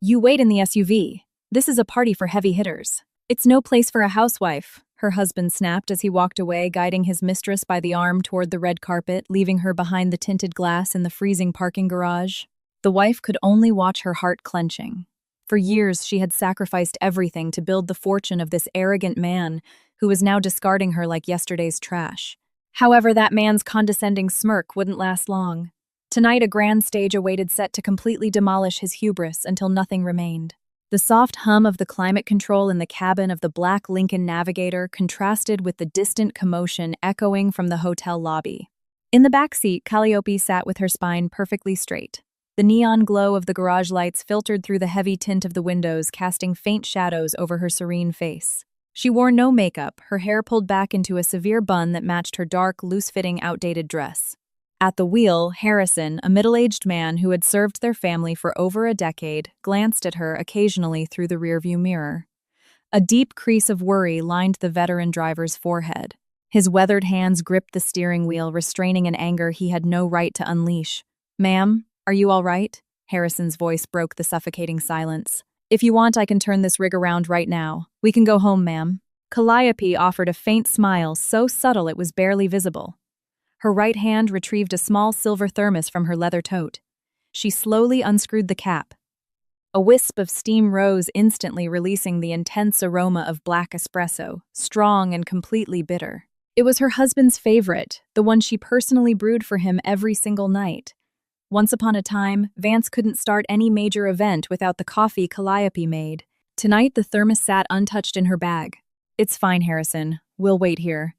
You wait in the SUV. This is a party for heavy hitters. It's no place for a housewife, her husband snapped as he walked away, guiding his mistress by the arm toward the red carpet, leaving her behind the tinted glass in the freezing parking garage. The wife could only watch her heart clenching. For years, she had sacrificed everything to build the fortune of this arrogant man who was now discarding her like yesterday's trash. However, that man's condescending smirk wouldn't last long. Tonight, a grand stage awaited set to completely demolish his hubris until nothing remained. The soft hum of the climate control in the cabin of the black Lincoln Navigator contrasted with the distant commotion echoing from the hotel lobby. In the back seat, Calliope sat with her spine perfectly straight. The neon glow of the garage lights filtered through the heavy tint of the windows, casting faint shadows over her serene face. She wore no makeup, her hair pulled back into a severe bun that matched her dark, loose-fitting, outdated dress. At the wheel, Harrison, a middle-aged man who had served their family for over a decade, glanced at her occasionally through the rearview mirror. A deep crease of worry lined the veteran driver's forehead. His weathered hands gripped the steering wheel, restraining an anger he had no right to unleash. "Ma'am, are you all right?" Harrison's voice broke the suffocating silence. "If you want, I can turn this rig around right now. We can go home, ma'am." Calliope offered a faint smile so subtle it was barely visible. Her right hand retrieved a small silver thermos from her leather tote. She slowly unscrewed the cap. A wisp of steam rose instantly, releasing the intense aroma of black espresso, strong and completely bitter. It was her husband's favorite, the one she personally brewed for him every single night. Once upon a time, Vance couldn't start any major event without the coffee Calliope made. Tonight, the thermos sat untouched in her bag. "It's fine, Harrison. We'll wait here."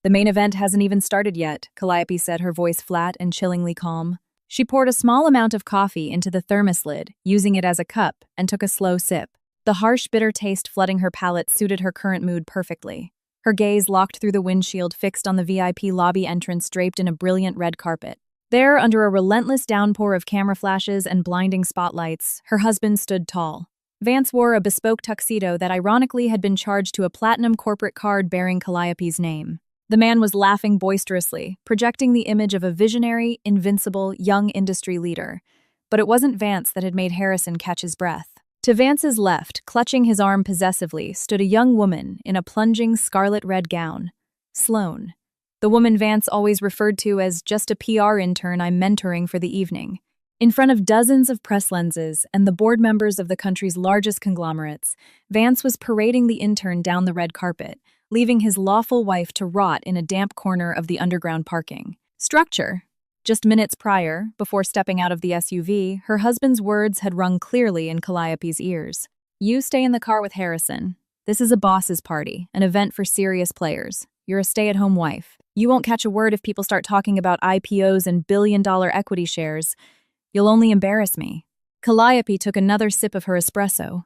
"The main event hasn't even started yet," Calliope said, her voice flat and chillingly calm. She poured a small amount of coffee into the thermos lid, using it as a cup, and took a slow sip. The harsh, bitter taste flooding her palate suited her current mood perfectly. Her gaze locked through the windshield, fixed on the VIP lobby entrance draped in a brilliant red carpet. There, under a relentless downpour of camera flashes and blinding spotlights, her husband stood tall. Vance wore a bespoke tuxedo that ironically had been charged to a platinum corporate card bearing Calliope's name. The man was laughing boisterously, projecting the image of a visionary, invincible, young industry leader. But it wasn't Vance that had made Harrison catch his breath. To Vance's left, clutching his arm possessively, stood a young woman in a plunging scarlet-red gown. Sloane. The woman Vance always referred to as just a PR intern I'm mentoring for the evening. In front of dozens of press lenses and the board members of the country's largest conglomerates, Vance was parading the intern down the red carpet, leaving his lawful wife to rot in a damp corner of the underground parking structure. Just minutes prior, before stepping out of the SUV, her husband's words had rung clearly in Calliope's ears. "You stay in the car with Harrison. This is a boss's party, an event for serious players. You're a stay-at-home wife. You won't catch a word if people start talking about IPOs and billion-dollar equity shares. You'll only embarrass me." Calliope took another sip of her espresso.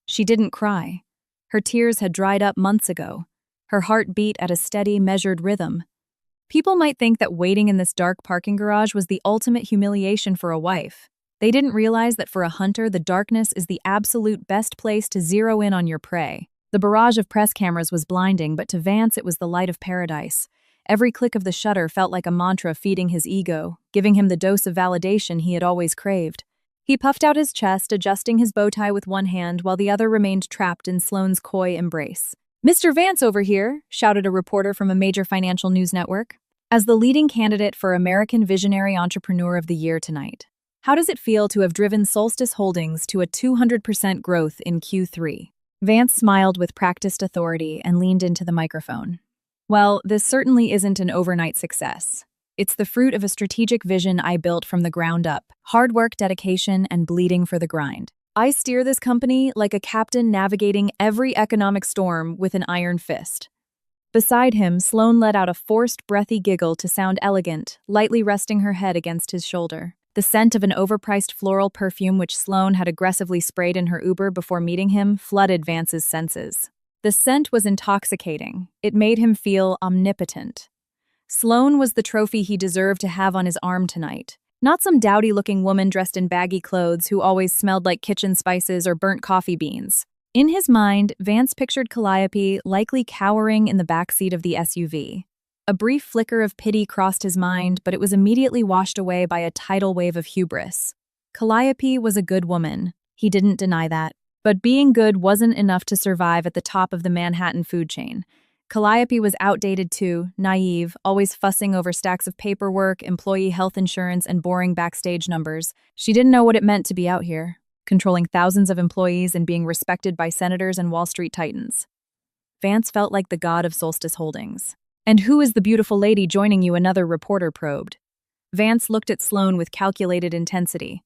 She didn't cry. Her tears had dried up months ago. Her heart beat at a steady, measured rhythm. People might think that waiting in this dark parking garage was the ultimate humiliation for a wife. They didn't realize that for a hunter, the darkness is the absolute best place to zero in on your prey. The barrage of press cameras was blinding, but to Vance it was the light of paradise. Every click of the shutter felt like a mantra feeding his ego, giving him the dose of validation he had always craved. He puffed out his chest, adjusting his bow tie with one hand while the other remained trapped in Sloane's coy embrace. "Mr. Vance over here," shouted a reporter from a major financial news network. "As the leading candidate for American Visionary Entrepreneur of the Year tonight, how does it feel to have driven Solstice Holdings to a 200% growth in Q3? Vance smiled with practiced authority and leaned into the microphone. "Well, this certainly isn't an overnight success. It's the fruit of a strategic vision I built from the ground up, hard work, dedication, and bleeding for the grind. I steer this company like a captain navigating every economic storm with an iron fist." Beside him, Sloane let out a forced, breathy giggle to sound elegant, lightly resting her head against his shoulder. The scent of an overpriced floral perfume which Sloane had aggressively sprayed in her Uber before meeting him flooded Vance's senses. The scent was intoxicating. It made him feel omnipotent. Sloane was the trophy he deserved to have on his arm tonight. Not some dowdy-looking woman dressed in baggy clothes who always smelled like kitchen spices or burnt coffee beans. In his mind, Vance pictured Calliope likely cowering in the backseat of the SUV. A brief flicker of pity crossed his mind, but it was immediately washed away by a tidal wave of hubris. Calliope was a good woman. He didn't deny that. But being good wasn't enough to survive at the top of the Manhattan food chain. Calliope was outdated too, naive, always fussing over stacks of paperwork, employee health insurance, and boring backstage numbers. She didn't know what it meant to be out here, controlling thousands of employees and being respected by senators and Wall Street titans. Vance felt like the god of Solstice Holdings. "And who is the beautiful lady joining you?" another reporter probed. Vance looked at Sloane with calculated intensity.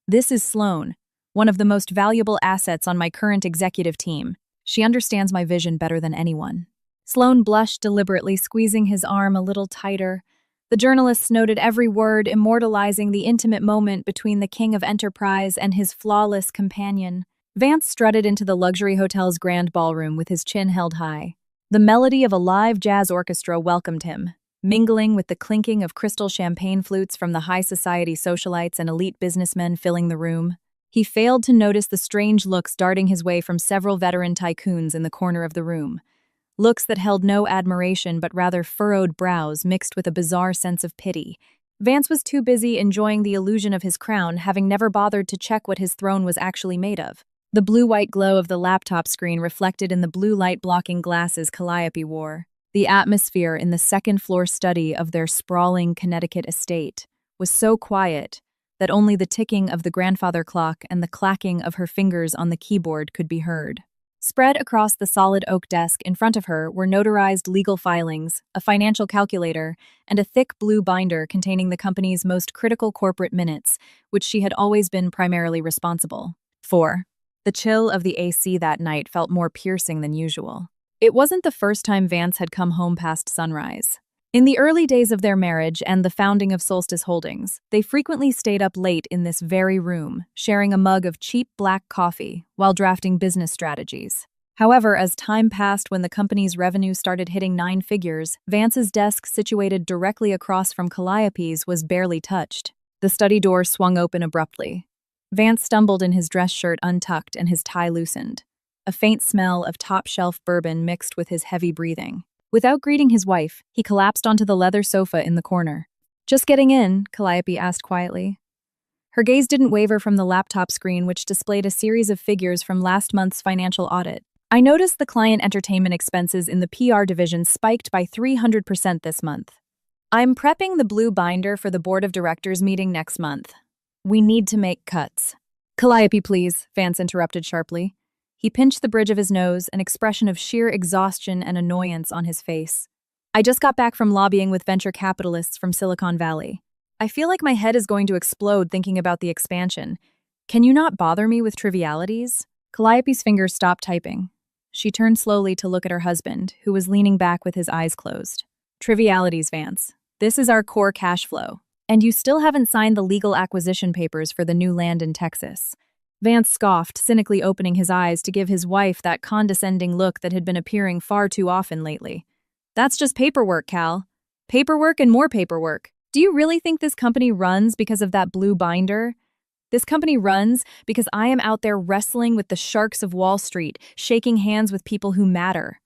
"This is Sloane, one of the most valuable assets on my current executive team. She understands my vision better than anyone." Sloane blushed deliberately, squeezing his arm a little tighter. The journalists noted every word, immortalizing the intimate moment between the king of enterprise and his flawless companion. Vance strutted into the luxury hotel's grand ballroom with his chin held high. The melody of a live jazz orchestra welcomed him, mingling with the clinking of crystal champagne flutes from the high society socialites and elite businessmen filling the room. He failed to notice the strange looks darting his way from several veteran tycoons in the corner of the room. Looks that held no admiration but rather furrowed brows mixed with a bizarre sense of pity. Vance was too busy enjoying the illusion of his crown, having never bothered to check what his throne was actually made of. The blue-white glow of the laptop screen reflected in the blue light-blocking glasses Calliope wore. The atmosphere in the second-floor study of their sprawling Connecticut estate was so quiet that only the ticking of the grandfather clock and the clacking of her fingers on the keyboard could be heard. Spread across the solid oak desk in front of her were notarized legal filings, a financial calculator, and a thick blue binder containing the company's most critical corporate minutes, which she had always been primarily responsible for. The chill of the AC that night felt more piercing than usual. It wasn't the first time Vance had come home past sunrise. In the early days of their marriage and the founding of Solstice Holdings, they frequently stayed up late in this very room, sharing a mug of cheap black coffee while drafting business strategies. However, as time passed when the company's revenue started hitting 9 figures, Vance's desk, situated directly across from Calliope's, was barely touched. The study door swung open abruptly. Vance stumbled in his dress shirt untucked and his tie loosened. A faint smell of top-shelf bourbon mixed with his heavy breathing. Without greeting his wife, he collapsed onto the leather sofa in the corner. "Just getting in?" Calliope asked quietly. Her gaze didn't waver from the laptop screen, which displayed a series of figures from last month's financial audit. "I noticed the client entertainment expenses in the PR division spiked by 300% this month. I'm prepping the blue binder for the board of directors meeting next month. We need to make cuts." "Calliope, please," Vance interrupted sharply. He pinched the bridge of his nose, an expression of sheer exhaustion and annoyance on his face. "I just got back from lobbying with venture capitalists from Silicon Valley. I feel like my head is going to explode thinking about the expansion. Can you not bother me with trivialities?" Calliope's fingers stopped typing. She turned slowly to look at her husband, who was leaning back with his eyes closed. "Trivialities, Vance. This is our core cash flow. And you still haven't signed the legal acquisition papers for the new land in Texas." Vance scoffed, cynically opening his eyes to give his wife that condescending look that had been appearing far too often lately. "That's just paperwork, Cal. Paperwork and more paperwork. Do you really think this company runs because of that blue binder? This company runs because I am out there wrestling with the sharks of Wall Street, shaking hands with people who matter.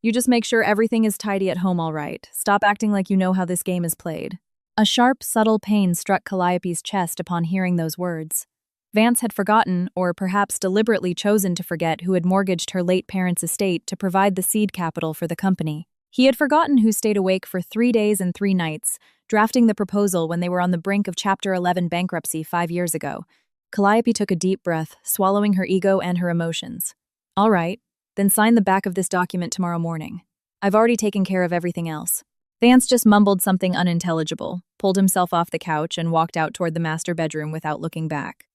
You just make sure everything is tidy at home, all right. Stop acting like you know how this game is played." A sharp, subtle pain struck Calliope's chest upon hearing those words. Vance had forgotten, or perhaps deliberately chosen to forget, who had mortgaged her late parents' estate to provide the seed capital for the company. He had forgotten who stayed awake for 3 days and 3 nights, drafting the proposal when they were on the brink of Chapter 11 bankruptcy 5 years ago. Calliope took a deep breath, swallowing her ego and her emotions. "All right, then sign the back of this document tomorrow morning. I've already taken care of everything else." Vance just mumbled something unintelligible, pulled himself off the couch, and walked out toward the master bedroom without looking back.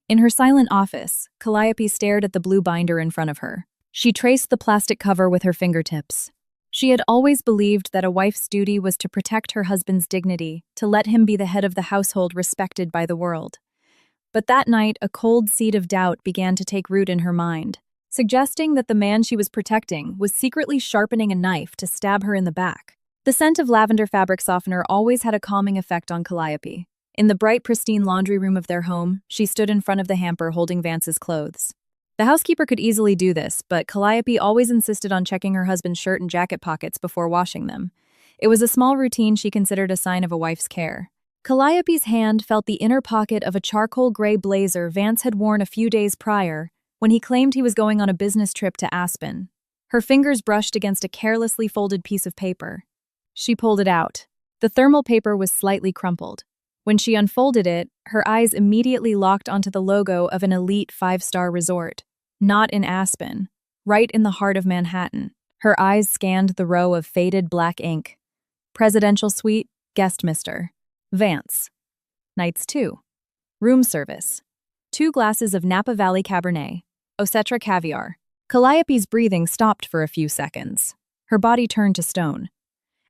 In her silent office, Calliope stared at the blue binder in front of her. She traced the plastic cover with her fingertips. She had always believed that a wife's duty was to protect her husband's dignity, to let him be the head of the household respected by the world. But that night, a cold seed of doubt began to take root in her mind, suggesting that the man she was protecting was secretly sharpening a knife to stab her in the back. The scent of lavender fabric softener always had a calming effect on Calliope. In the bright, pristine laundry room of their home, she stood in front of the hamper holding Vance's clothes. The housekeeper could easily do this, but Calliope always insisted on checking her husband's shirt and jacket pockets before washing them. It was a small routine she considered a sign of a wife's care. Calliope's hand felt the inner pocket of a charcoal gray blazer Vance had worn a few days prior when he claimed he was going on a business trip to Aspen. Her fingers brushed against a carelessly folded piece of paper. She pulled it out. The thermal paper was slightly crumpled. When she unfolded it, her eyes immediately locked onto the logo of an elite five-star resort. Not in Aspen, right in the heart of Manhattan. Her eyes scanned the row of faded black ink. Presidential suite, guest Mr. Vance. Nights 2. Room service. 2 glasses of Napa Valley Cabernet. Osetra caviar. Calliope's breathing stopped for a few seconds. Her body turned to stone.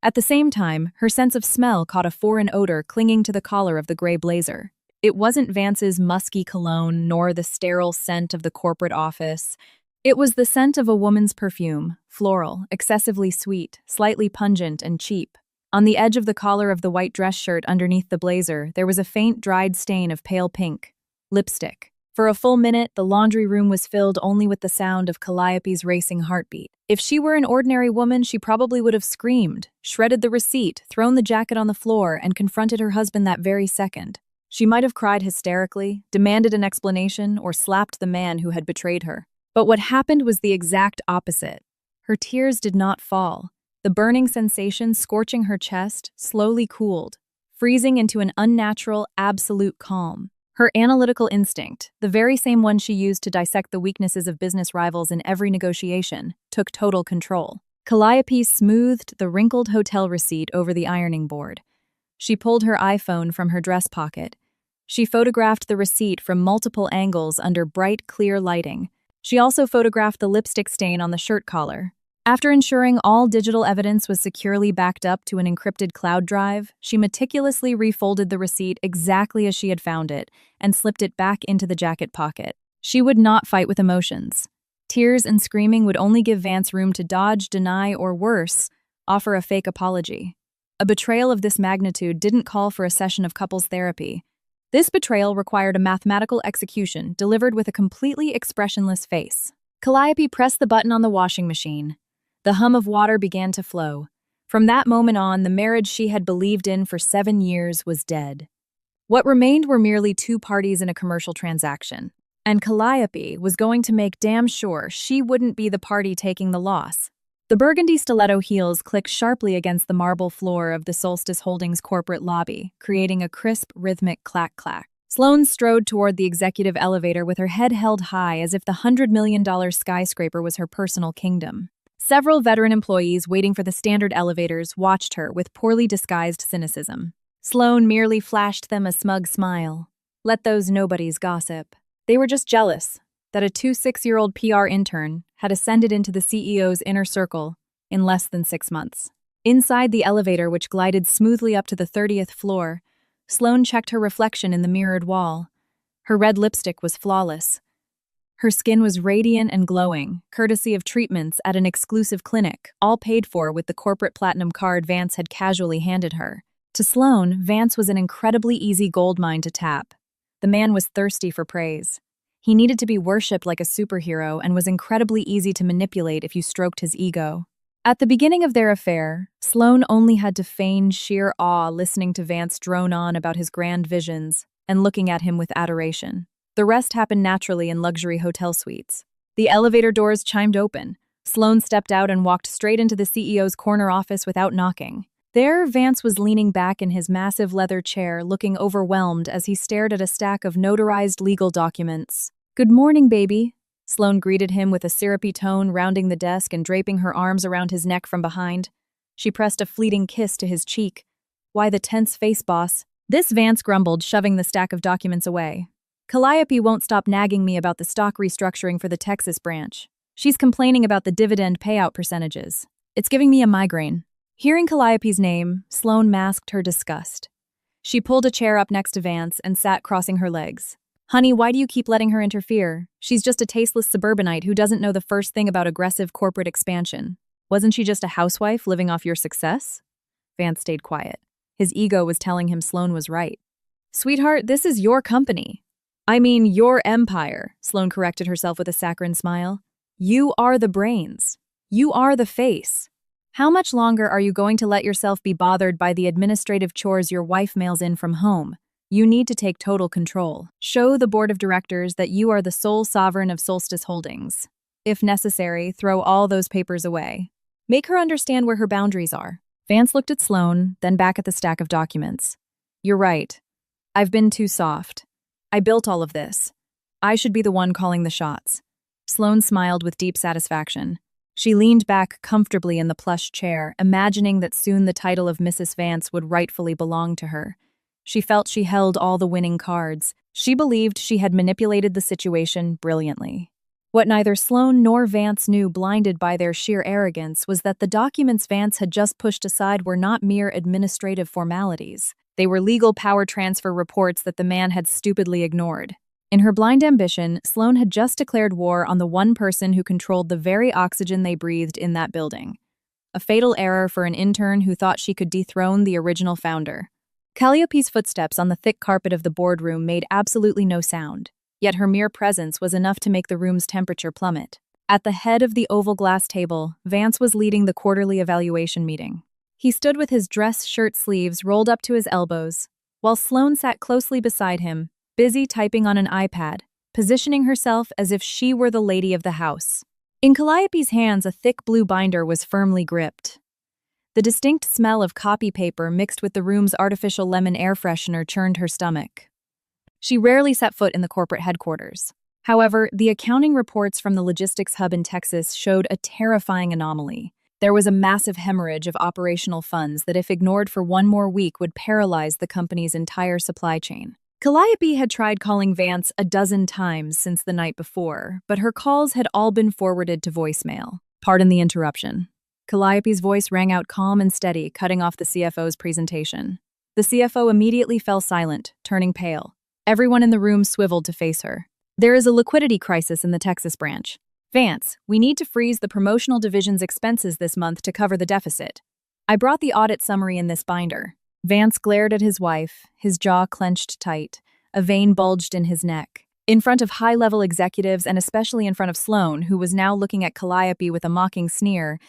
At the same time, her sense of smell caught a foreign odor clinging to the collar of the gray blazer. It wasn't Vance's musky cologne nor the sterile scent of the corporate office. It was the scent of a woman's perfume, floral, excessively sweet, slightly pungent and cheap. On the edge of the collar of the white dress shirt underneath the blazer, there was a faint dried stain of pale pink. Lipstick. For a full minute, the laundry room was filled only with the sound of Calliope's racing heartbeat. If she were an ordinary woman, she probably would have screamed, shredded the receipt, thrown the jacket on the floor, and confronted her husband that very second. She might have cried hysterically, demanded an explanation, or slapped the man who had betrayed her. But what happened was the exact opposite. Her tears did not fall. The burning sensation scorching her chest slowly cooled, freezing into an unnatural, absolute calm. Her analytical instinct, the very same one she used to dissect the weaknesses of business rivals in every negotiation, took total control. Calliope smoothed the wrinkled hotel receipt over the ironing board. She pulled her iPhone from her dress pocket. She photographed the receipt from multiple angles under bright, clear lighting. She also photographed the lipstick stain on the shirt collar. After ensuring all digital evidence was securely backed up to an encrypted cloud drive, she meticulously refolded the receipt exactly as she had found it and slipped it back into the jacket pocket. She would not fight with emotions. Tears and screaming would only give Vance room to dodge, deny, or worse, offer a fake apology. A betrayal of this magnitude didn't call for a session of couples therapy. This betrayal required a mathematical execution delivered with a completely expressionless face. Calliope pressed the button on the washing machine. The hum of water began to flow. From that moment on, the marriage she had believed in for 7 years was dead. What remained were merely 2 parties in a commercial transaction, and Calliope was going to make damn sure she wouldn't be the party taking the loss. The burgundy stiletto heels clicked sharply against the marble floor of the Solstice Holdings corporate lobby, creating a crisp, rhythmic clack-clack. Sloane strode toward the executive elevator with her head held high as if the $100 million skyscraper was her personal kingdom. Several veteran employees waiting for the standard elevators watched her with poorly disguised cynicism. Sloane merely flashed them a smug smile. Let those nobodies gossip. They were just jealous that a 26-year-old PR intern had ascended into the CEO's inner circle in less than 6 months. Inside the elevator, which glided smoothly up to the 30th floor, Sloane checked her reflection in the mirrored wall. Her red lipstick was flawless. Her skin was radiant and glowing, courtesy of treatments at an exclusive clinic, all paid for with the corporate platinum card Vance had casually handed her. To Sloane, Vance was an incredibly easy goldmine to tap. The man was thirsty for praise. He needed to be worshipped like a superhero and was incredibly easy to manipulate if you stroked his ego. At the beginning of their affair, Sloane only had to feign sheer awe listening to Vance drone on about his grand visions and looking at him with adoration. The rest happened naturally in luxury hotel suites. The elevator doors chimed open. Sloane stepped out and walked straight into the CEO's corner office without knocking. There, Vance was leaning back in his massive leather chair, looking overwhelmed as he stared at a stack of notarized legal documents. "Good morning, baby," Sloane greeted him with a syrupy tone, rounding the desk and draping her arms around his neck from behind. She pressed a fleeting kiss to his cheek. "Why the tense face, boss?" This, Vance grumbled, shoving the stack of documents away. "Calliope won't stop nagging me about the stock restructuring for the Texas branch. She's complaining about the dividend payout percentages. It's giving me a migraine." Hearing Calliope's name, Sloane masked her disgust. She pulled a chair up next to Vance and sat crossing her legs. "Honey, why do you keep letting her interfere? She's just a tasteless suburbanite who doesn't know the first thing about aggressive corporate expansion. Wasn't she just a housewife living off your success?" Vance stayed quiet. His ego was telling him Sloane was right. "Sweetheart, this is your company. I mean, your empire," Sloane corrected herself with a saccharine smile. "You are the brains. You are the face. How much longer are you going to let yourself be bothered by the administrative chores your wife mails in from home? You need to take total control. Show the board of directors that you are the sole sovereign of Solstice Holdings. If necessary, throw all those papers away. Make her understand where her boundaries are. Vance looked at Sloane, then back at the stack of documents. You're right. I've been too soft. I built all of this. I should be the one calling the shots. Sloane smiled with deep satisfaction. She leaned back comfortably in the plush chair, imagining that soon the title of Mrs. Vance would rightfully belong to her. She felt she held all the winning cards. She believed she had manipulated the situation brilliantly. What neither Sloane nor Vance knew, blinded by their sheer arrogance, was that the documents Vance had just pushed aside were not mere administrative formalities. They were legal power transfer reports that the man had stupidly ignored. In her blind ambition, Sloane had just declared war on the one person who controlled the very oxygen they breathed in that building. A fatal error for an intern who thought she could dethrone the original founder. Calliope's footsteps on the thick carpet of the boardroom made absolutely no sound, yet her mere presence was enough to make the room's temperature plummet. At the head of the oval glass table, Vance was leading the quarterly evaluation meeting. He stood with his dress shirt sleeves rolled up to his elbows, while Sloane sat closely beside him, busy typing on an iPad, positioning herself as if she were the lady of the house. In Calliope's hands, a thick blue binder was firmly gripped. The distinct smell of copy paper mixed with the room's artificial lemon air freshener churned her stomach. She rarely set foot in the corporate headquarters. However, the accounting reports from the logistics hub in Texas showed a terrifying anomaly. There was a massive hemorrhage of operational funds that, if ignored for one more week, would paralyze the company's entire supply chain. Calliope had tried calling Vance a dozen times since the night before, but her calls had all been forwarded to voicemail. Pardon the interruption. Calliope's voice rang out calm and steady, cutting off the CFO's presentation. The CFO immediately fell silent, turning pale. Everyone in the room swiveled to face her. There is a liquidity crisis in the Texas branch. Vance, we need to freeze the promotional division's expenses this month to cover the deficit. I brought the audit summary in this binder. Vance glared at his wife, his jaw clenched tight. A vein bulged in his neck. In front of high-level executives and especially in front of Sloane, who was now looking at Calliope with a mocking sneer,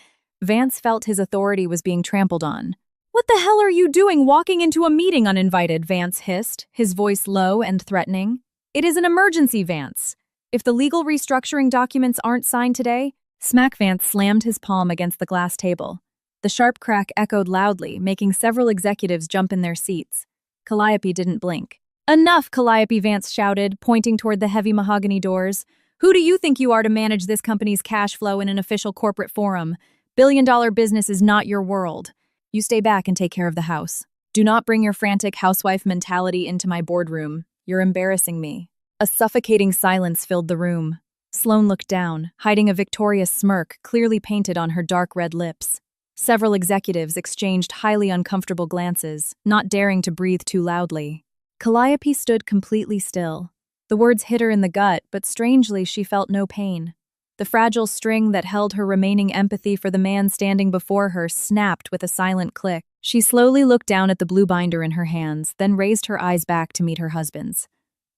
Vance felt his authority was being trampled on. What the hell are you doing walking into a meeting uninvited? Vance hissed, his voice low and threatening. It is an emergency, Vance. If the legal restructuring documents aren't signed today, Smack. Vance slammed his palm against the glass table. The sharp crack echoed loudly, making several executives jump in their seats. Calliope didn't blink. Enough, Calliope, Vance shouted, pointing toward the heavy mahogany doors. Who do you think you are to manage this company's cash flow in an official corporate forum? Billion-dollar business is not your world. You stay back and take care of the house. Do not bring your frantic housewife mentality into my boardroom. You're embarrassing me. A suffocating silence filled the room. Sloane looked down, hiding a victorious smirk clearly painted on her dark red lips. Several executives exchanged highly uncomfortable glances, not daring to breathe too loudly. Calliope stood completely still. The words hit her in the gut, but strangely she felt no pain. The fragile string that held her remaining empathy for the man standing before her snapped with a silent click. She slowly looked down at the blue binder in her hands, then raised her eyes back to meet her husband's.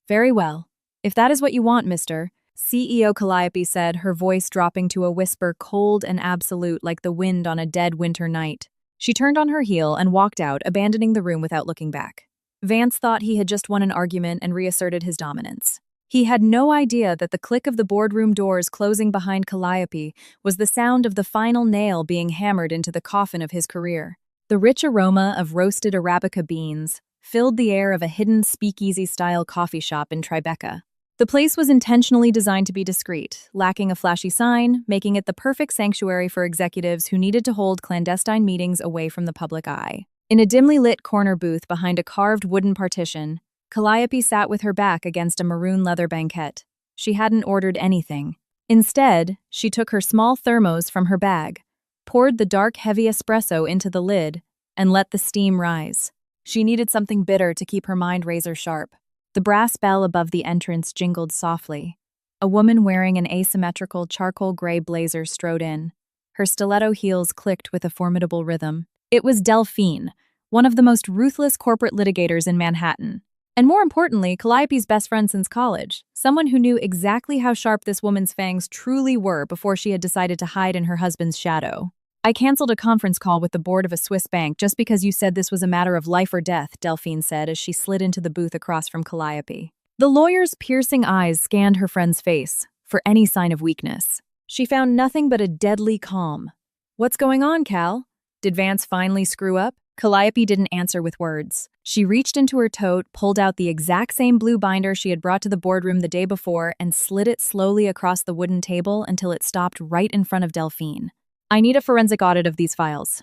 Very well. If that is what you want, Mr. CEO Calliope said, her voice dropping to a whisper cold and absolute like the wind on a dead winter night. She turned on her heel and walked out, abandoning the room without looking back. Vance thought he had just won an argument and reasserted his dominance. He had no idea that the click of the boardroom doors closing behind Calliope was the sound of the final nail being hammered into the coffin of his career. The rich aroma of roasted Arabica beans filled the air of a hidden speakeasy-style coffee shop in Tribeca. The place was intentionally designed to be discreet, lacking a flashy sign, making it the perfect sanctuary for executives who needed to hold clandestine meetings away from the public eye. In a dimly lit corner booth behind a carved wooden partition, Calliope sat with her back against a maroon leather banquette. She hadn't ordered anything. Instead, she took her small thermos from her bag, poured the dark, heavy espresso into the lid, and let the steam rise. She needed something bitter to keep her mind razor-sharp. The brass bell above the entrance jingled softly. A woman wearing an asymmetrical charcoal gray blazer strode in. Her stiletto heels clicked with a formidable rhythm. It was Delphine, one of the most ruthless corporate litigators in Manhattan. And more importantly, Calliope's best friend since college, someone who knew exactly how sharp this woman's fangs truly were before she had decided to hide in her husband's shadow. I canceled a conference call with the board of a Swiss bank just because you said this was a matter of life or death, Delphine said as she slid into the booth across from Calliope. The lawyer's piercing eyes scanned her friend's face for any sign of weakness. She found nothing but a deadly calm. What's going on, Cal? Did Vance finally screw up? Calliope didn't answer with words. She reached into her tote, pulled out the exact same blue binder she had brought to the boardroom the day before, and slid it slowly across the wooden table until it stopped right in front of Delphine. I need a forensic audit of these files.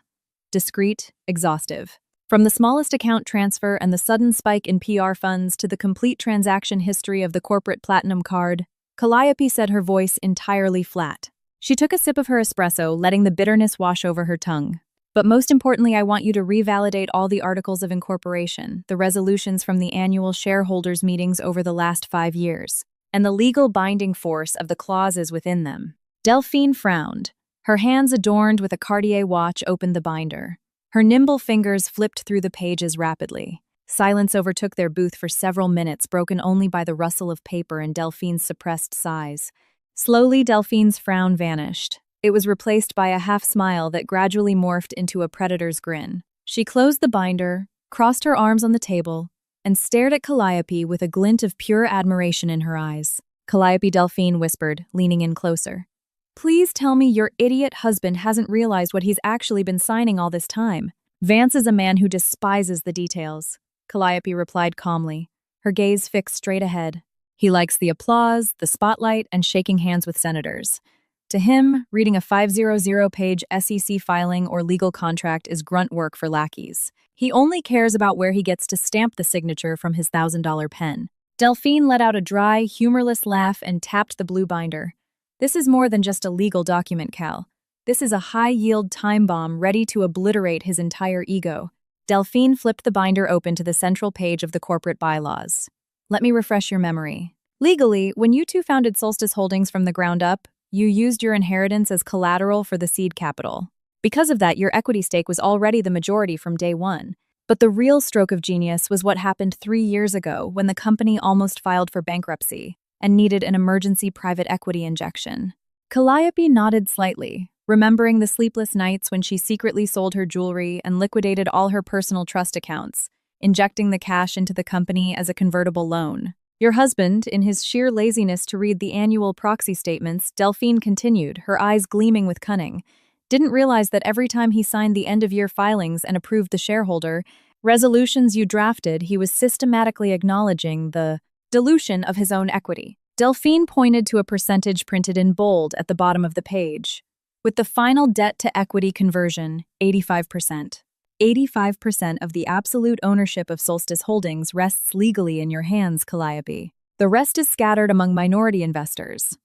Discreet, exhaustive. From the smallest account transfer and the sudden spike in PR funds to the complete transaction history of the corporate platinum card, Calliope said, her voice entirely flat. She took a sip of her espresso, letting the bitterness wash over her tongue. But most importantly, I want you to revalidate all the articles of incorporation, the resolutions from the annual shareholders' meetings over the last 5 years, and the legal binding force of the clauses within them. Delphine frowned. Her hands adorned with a Cartier watch opened the binder. Her nimble fingers flipped through the pages rapidly. Silence overtook their booth for several minutes, broken only by the rustle of paper and Delphine's suppressed sighs. Slowly, Delphine's frown vanished. It was replaced by a half-smile that gradually morphed into a predator's grin. She closed the binder, crossed her arms on the table, and stared at Calliope with a glint of pure admiration in her eyes. Calliope, Delphine whispered, leaning in closer. Please tell me your idiot husband hasn't realized what he's actually been signing all this time. Vance is a man who despises the details, Calliope replied calmly, her gaze fixed straight ahead. He likes the applause, the spotlight, and shaking hands with senators. To him, reading a 500-page SEC filing or legal contract is grunt work for lackeys. He only cares about where he gets to stamp the signature from his $1,000 pen. Delphine let out a dry, humorless laugh and tapped the blue binder. This is more than just a legal document, Cal. This is a high-yield time bomb ready to obliterate his entire ego. Delphine flipped the binder open to the central page of the corporate bylaws. Let me refresh your memory. Legally, when you two founded Solstice Holdings from the ground up, you used your inheritance as collateral for the seed capital. Because of that, your equity stake was already the majority from day one. But the real stroke of genius was what happened 3 years ago when the company almost filed for bankruptcy and needed an emergency private equity injection. Calliope nodded slightly, remembering the sleepless nights when she secretly sold her jewelry and liquidated all her personal trust accounts, injecting the cash into the company as a convertible loan. Your husband, in his sheer laziness to read the annual proxy statements, Delphine continued, her eyes gleaming with cunning, didn't realize that every time he signed the end-of-year filings and approved the shareholder resolutions you drafted, he was systematically acknowledging the dilution of his own equity. Delphine pointed to a percentage printed in bold at the bottom of the page. With the final debt-to-equity conversion, 85%. 85% of the absolute ownership of Solstice Holdings rests legally in your hands, Calliope. The rest is scattered among minority investors.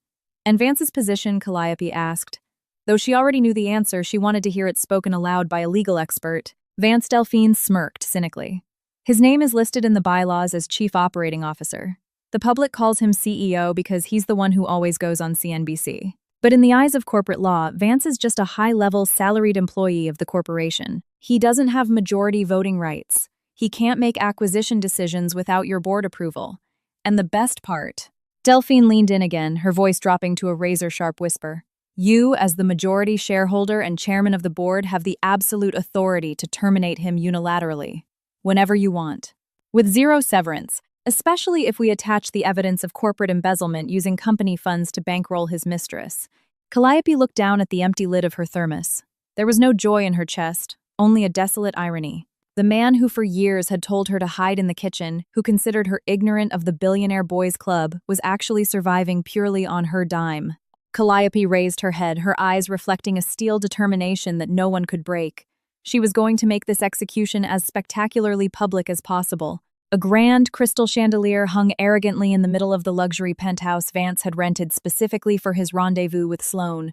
And Vance's position, Calliope asked. Though she already knew the answer, she wanted to hear it spoken aloud by a legal expert. Vance Delphine smirked cynically. His name is listed in the bylaws as Chief Operating Officer. The public calls him CEO because he's the one who always goes on CNBC. But in the eyes of corporate law, Vance is just a high-level salaried employee of the corporation. He doesn't have majority voting rights. He can't make acquisition decisions without your board approval. And the best part, Delphine leaned in again, her voice dropping to a razor-sharp whisper. You, as the majority shareholder and chairman of the board, have the absolute authority to terminate him unilaterally, whenever you want, with zero severance, especially if we attach the evidence of corporate embezzlement using company funds to bankroll his mistress. Calliope looked down at the empty lid of her thermos. There was no joy in her chest, only a desolate irony. The man who for years had told her to hide in the kitchen, who considered her ignorant of the billionaire boys club, was actually surviving purely on her dime. Calliope raised her head, her eyes reflecting a steel determination that no one could break. She was going to make this execution as spectacularly public as possible. A grand crystal chandelier hung arrogantly in the middle of the luxury penthouse Vance had rented specifically for his rendezvous with Sloane.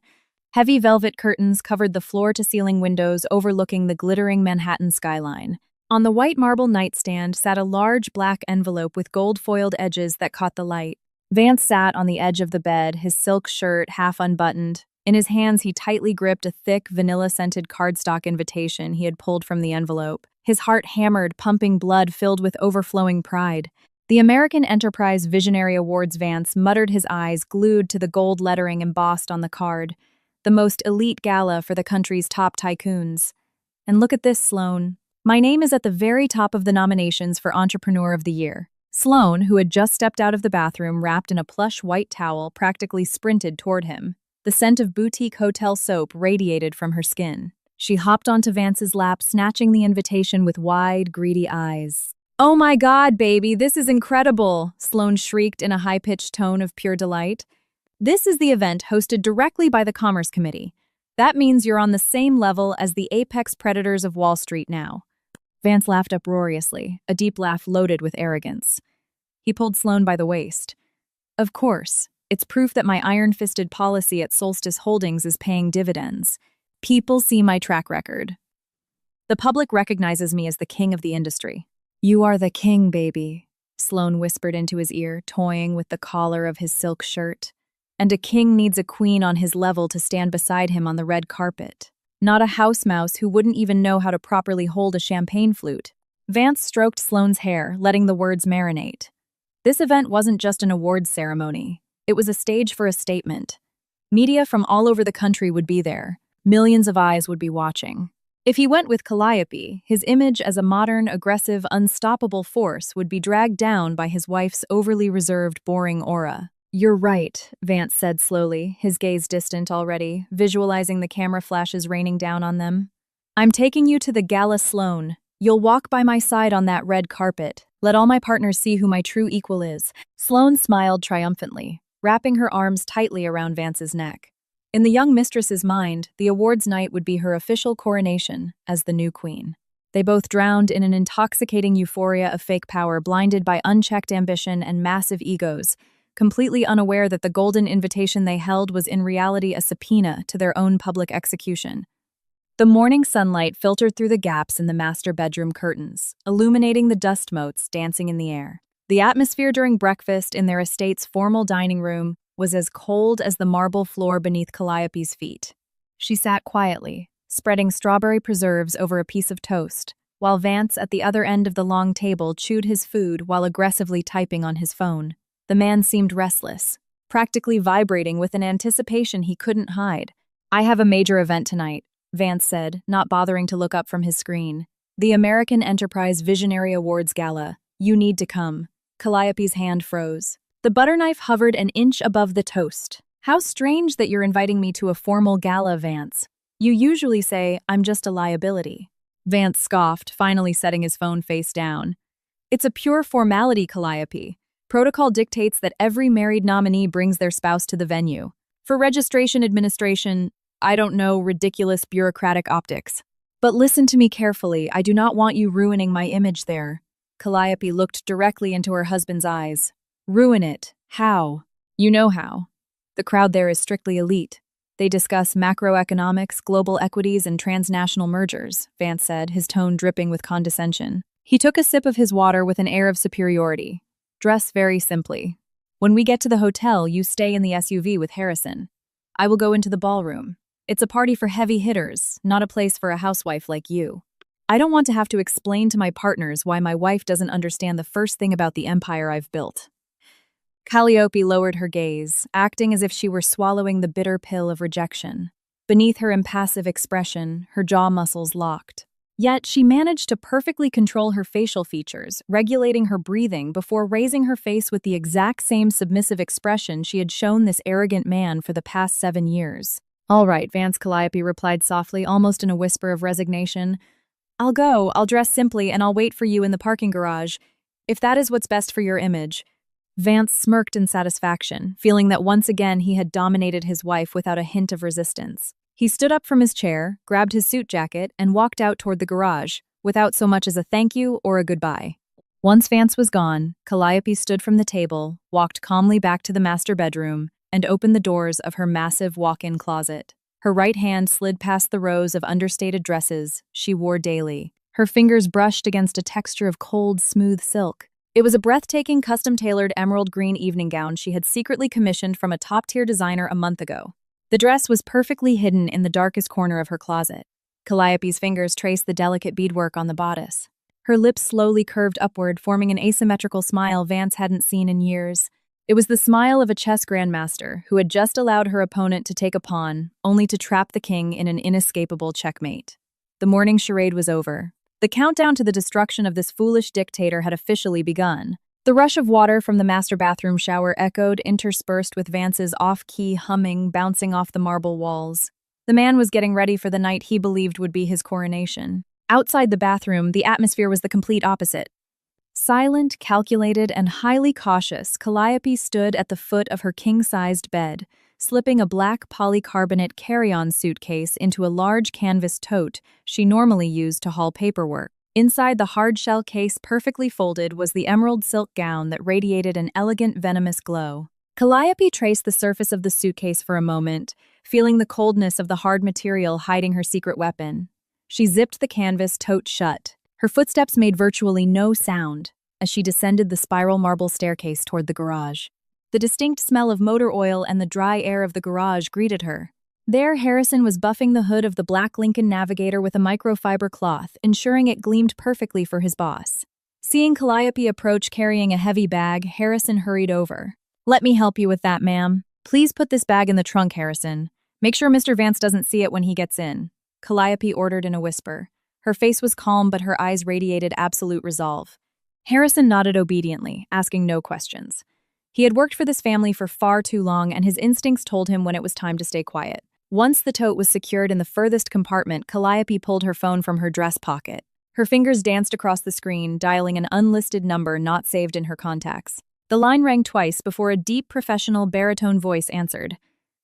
Heavy velvet curtains covered the floor-to-ceiling windows overlooking the glittering Manhattan skyline. On the white marble nightstand sat a large black envelope with gold-foiled edges that caught the light. Vance sat on the edge of the bed, his silk shirt half unbuttoned. In his hands, he tightly gripped a thick, vanilla-scented cardstock invitation he had pulled from the envelope. His heart hammered, pumping blood filled with overflowing pride. The American Enterprise Visionary Awards Vance muttered, his eyes glued to the gold lettering embossed on the card. the most elite gala for the country's top tycoons. And look at this, Sloan. My name is at the very top of the nominations for Entrepreneur of the Year. Sloan, who had just stepped out of the bathroom wrapped in a plush white towel, practically sprinted toward him. The scent of boutique hotel soap radiated from her skin. She hopped onto Vance's lap, snatching the invitation with wide, greedy eyes. "Oh my God, baby, this is incredible!" Sloan shrieked in a high-pitched tone of pure delight. "This is the event hosted directly by the Commerce Committee. That means you're on the same level as the apex predators of Wall Street now." Vance laughed uproariously, a deep laugh loaded with arrogance. He pulled Sloan by the waist. "Of course. It's proof that my iron-fisted policy at Solstice Holdings is paying dividends. People see my track record. The public recognizes me as the king of the industry." "You are the king, baby," Sloan whispered into his ear, toying with the collar of his silk shirt. "And a king needs a queen on his level to stand beside him on the red carpet. Not a house mouse who wouldn't even know how to properly hold a champagne flute." Vance stroked Sloan's hair, letting the words marinate. This event wasn't just an awards ceremony. It was a stage for a statement. Media from all over the country would be there. Millions of eyes would be watching. If he went with Calliope, his image as a modern, aggressive, unstoppable force would be dragged down by his wife's overly reserved, boring aura. "You're right," Vance said slowly, his gaze distant already, visualizing the camera flashes raining down on them. "I'm taking you to the Gala, Sloan. You'll walk by my side on that red carpet. Let all my partners see who my true equal is." Sloan smiled triumphantly, wrapping her arms tightly around Vance's neck. In the young mistress's mind, the awards night would be her official coronation as the new queen. They both drowned in an intoxicating euphoria of fake power, blinded by unchecked ambition and massive egos, completely unaware that the golden invitation they held was in reality a subpoena to their own public execution. The morning sunlight filtered through the gaps in the master bedroom curtains, illuminating the dust motes dancing in the air. The atmosphere during breakfast in their estate's formal dining room was as cold as the marble floor beneath Calliope's feet. She sat quietly, spreading strawberry preserves over a piece of toast, while Vance at the other end of the long table chewed his food while aggressively typing on his phone. The man seemed restless, practically vibrating with an anticipation he couldn't hide. "I have a major event tonight," Vance said, not bothering to look up from his screen. "The American Enterprise Visionary Awards Gala. You need to come." Calliope's hand froze. The butter knife hovered an inch above the toast. "How strange that you're inviting me to a formal gala, Vance. You usually say, I'm just a liability." Vance scoffed, finally setting his phone face down. "It's a pure formality, Calliope. Protocol dictates that every married nominee brings their spouse to the venue. For registration administration, I don't know, ridiculous bureaucratic optics. But listen to me carefully, I do not want you ruining my image there." Calliope looked directly into her husband's eyes. "Ruin it? How?" "You know how. The crowd there is strictly elite. They discuss macroeconomics, global equities, and transnational mergers," Vance said, his tone dripping with condescension. He took a sip of his water with an air of superiority. "Dress very simply. When we get to the hotel, you stay in the SUV with Harrison. I will go into the ballroom. It's a party for heavy hitters, not a place for a housewife like you. I don't want to have to explain to my partners why my wife doesn't understand the first thing about the empire I've built." Calliope lowered her gaze, acting as if she were swallowing the bitter pill of rejection. Beneath her impassive expression, her jaw muscles locked. Yet she managed to perfectly control her facial features, regulating her breathing before raising her face with the exact same submissive expression she had shown this arrogant man for the past 7 years. "All right," Vance, Calliope replied softly, almost in a whisper of resignation. "I'll go, I'll dress simply, and I'll wait for you in the parking garage, if that is what's best for your image." Vance smirked in satisfaction, feeling that once again he had dominated his wife without a hint of resistance. He stood up from his chair, grabbed his suit jacket, and walked out toward the garage, without so much as a thank you or a goodbye. Once Vance was gone, Calliope stood from the table, walked calmly back to the master bedroom, and opened the doors of her massive walk-in closet. Her right hand slid past the rows of understated dresses she wore daily. Her fingers brushed against a texture of cold, smooth silk. It was a breathtaking, custom-tailored emerald green evening gown she had secretly commissioned from a top-tier designer a month ago. The dress was perfectly hidden in the darkest corner of her closet. Calliope's fingers traced the delicate beadwork on the bodice. Her lips slowly curved upward, forming an asymmetrical smile Vance hadn't seen in years. It was the smile of a chess grandmaster who had just allowed her opponent to take a pawn, only to trap the king in an inescapable checkmate. The morning charade was over. The countdown to the destruction of this foolish dictator had officially begun. The rush of water from the master bathroom shower echoed, interspersed with Vance's off-key humming bouncing off the marble walls. The man was getting ready for the night he believed would be his coronation. Outside the bathroom, the atmosphere was the complete opposite. Silent, calculated, and highly cautious, Calliope stood at the foot of her king-sized bed, slipping a black polycarbonate carry-on suitcase into a large canvas tote she normally used to haul paperwork. Inside the hard-shell case, perfectly folded, was the emerald silk gown that radiated an elegant, venomous glow. Calliope traced the surface of the suitcase for a moment, feeling the coldness of the hard material hiding her secret weapon. She zipped the canvas tote shut. Her footsteps made virtually no sound as she descended the spiral marble staircase toward the garage. The distinct smell of motor oil and the dry air of the garage greeted her. There, Harrison was buffing the hood of the black Lincoln Navigator with a microfiber cloth, ensuring it gleamed perfectly for his boss. Seeing Calliope approach carrying a heavy bag, Harrison hurried over. "Let me help you with that, ma'am. Please put this bag in the trunk, Harrison. Make sure Mr. Vance doesn't see it when he gets in," Calliope ordered in a whisper. Her face was calm, but her eyes radiated absolute resolve. Harrison nodded obediently, asking no questions. He had worked for this family for far too long, and his instincts told him when it was time to stay quiet. Once the tote was secured in the furthest compartment, Calliope pulled her phone from her dress pocket. Her fingers danced across the screen, dialing an unlisted number not saved in her contacts. The line rang twice before a deep, professional baritone voice answered.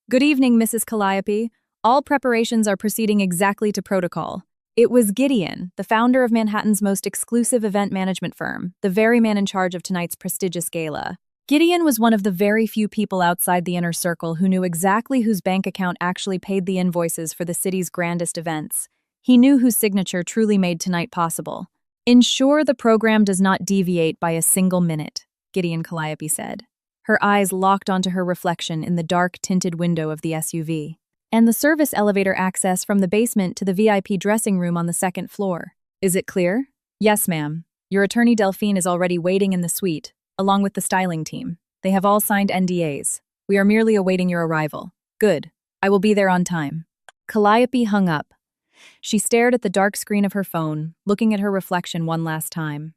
"Good evening, Mrs. Calliope. All preparations are proceeding exactly to protocol." It was Gideon, the founder of Manhattan's most exclusive event management firm, the very man in charge of tonight's prestigious gala. Gideon was one of the very few people outside the inner circle who knew exactly whose bank account actually paid the invoices for the city's grandest events. He knew whose signature truly made tonight possible. "Ensure the program does not deviate by a single minute," Gideon Calliope said. Her eyes locked onto her reflection in the dark, tinted window of the SUV. "And the service elevator access from the basement to the VIP dressing room on the second floor. Is it clear?" "Yes, ma'am. Your attorney Delphine is already waiting in the suite, along with the styling team. They have all signed NDAs. We are merely awaiting your arrival." "Good. I will be there on time." Calliope hung up. She stared at the dark screen of her phone, looking at her reflection one last time.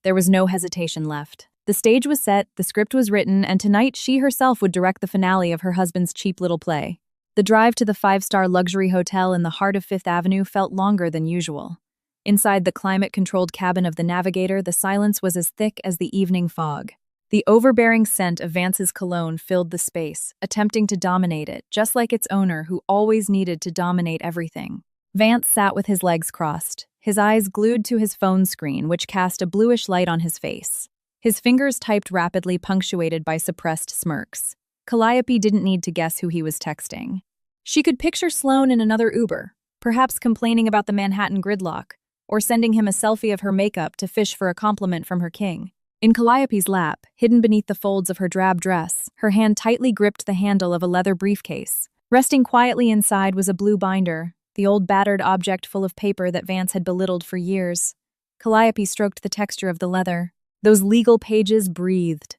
There was no hesitation left. The stage was set, the script was written, and tonight she herself would direct the finale of her husband's cheap little play. The drive to the five-star luxury hotel in the heart of Fifth Avenue felt longer than usual. Inside the climate-controlled cabin of the Navigator, the silence was as thick as the evening fog. The overbearing scent of Vance's cologne filled the space, attempting to dominate it, just like its owner, who always needed to dominate everything. Vance sat with his legs crossed, his eyes glued to his phone screen, which cast a bluish light on his face. His fingers typed rapidly, punctuated by suppressed smirks. Calliope didn't need to guess who he was texting. She could picture Sloane in another Uber, perhaps complaining about the Manhattan gridlock, or sending him a selfie of her makeup to fish for a compliment from her king. In Calliope's lap, hidden beneath the folds of her drab dress, her hand tightly gripped the handle of a leather briefcase. Resting quietly inside was a blue binder, the old battered object full of paper that Vance had belittled for years. Calliope stroked the texture of the leather. Those legal pages breathed.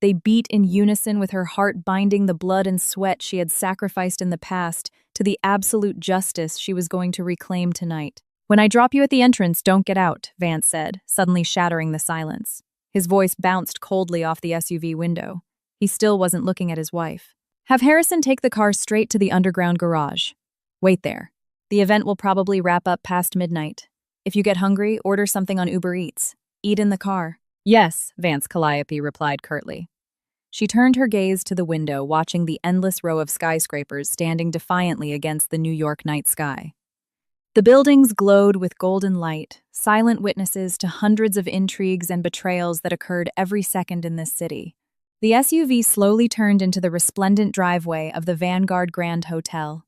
They beat in unison with her heart, binding the blood and sweat she had sacrificed in the past to the absolute justice she was going to reclaim tonight. "When I drop you at the entrance, don't get out," Vance said, suddenly shattering the silence. His voice bounced coldly off the SUV window. He still wasn't looking at his wife. "Have Harrison take the car straight to the underground garage. Wait there. The event will probably wrap up past midnight. If you get hungry, order something on Uber Eats. Eat in the car." "Yes," Vance Calliope replied curtly. She turned her gaze to the window, watching the endless row of skyscrapers standing defiantly against the New York night sky. The buildings glowed with golden light, silent witnesses to hundreds of intrigues and betrayals that occurred every second in this city. The SUV slowly turned into the resplendent driveway of the Vanguard Grand Hotel.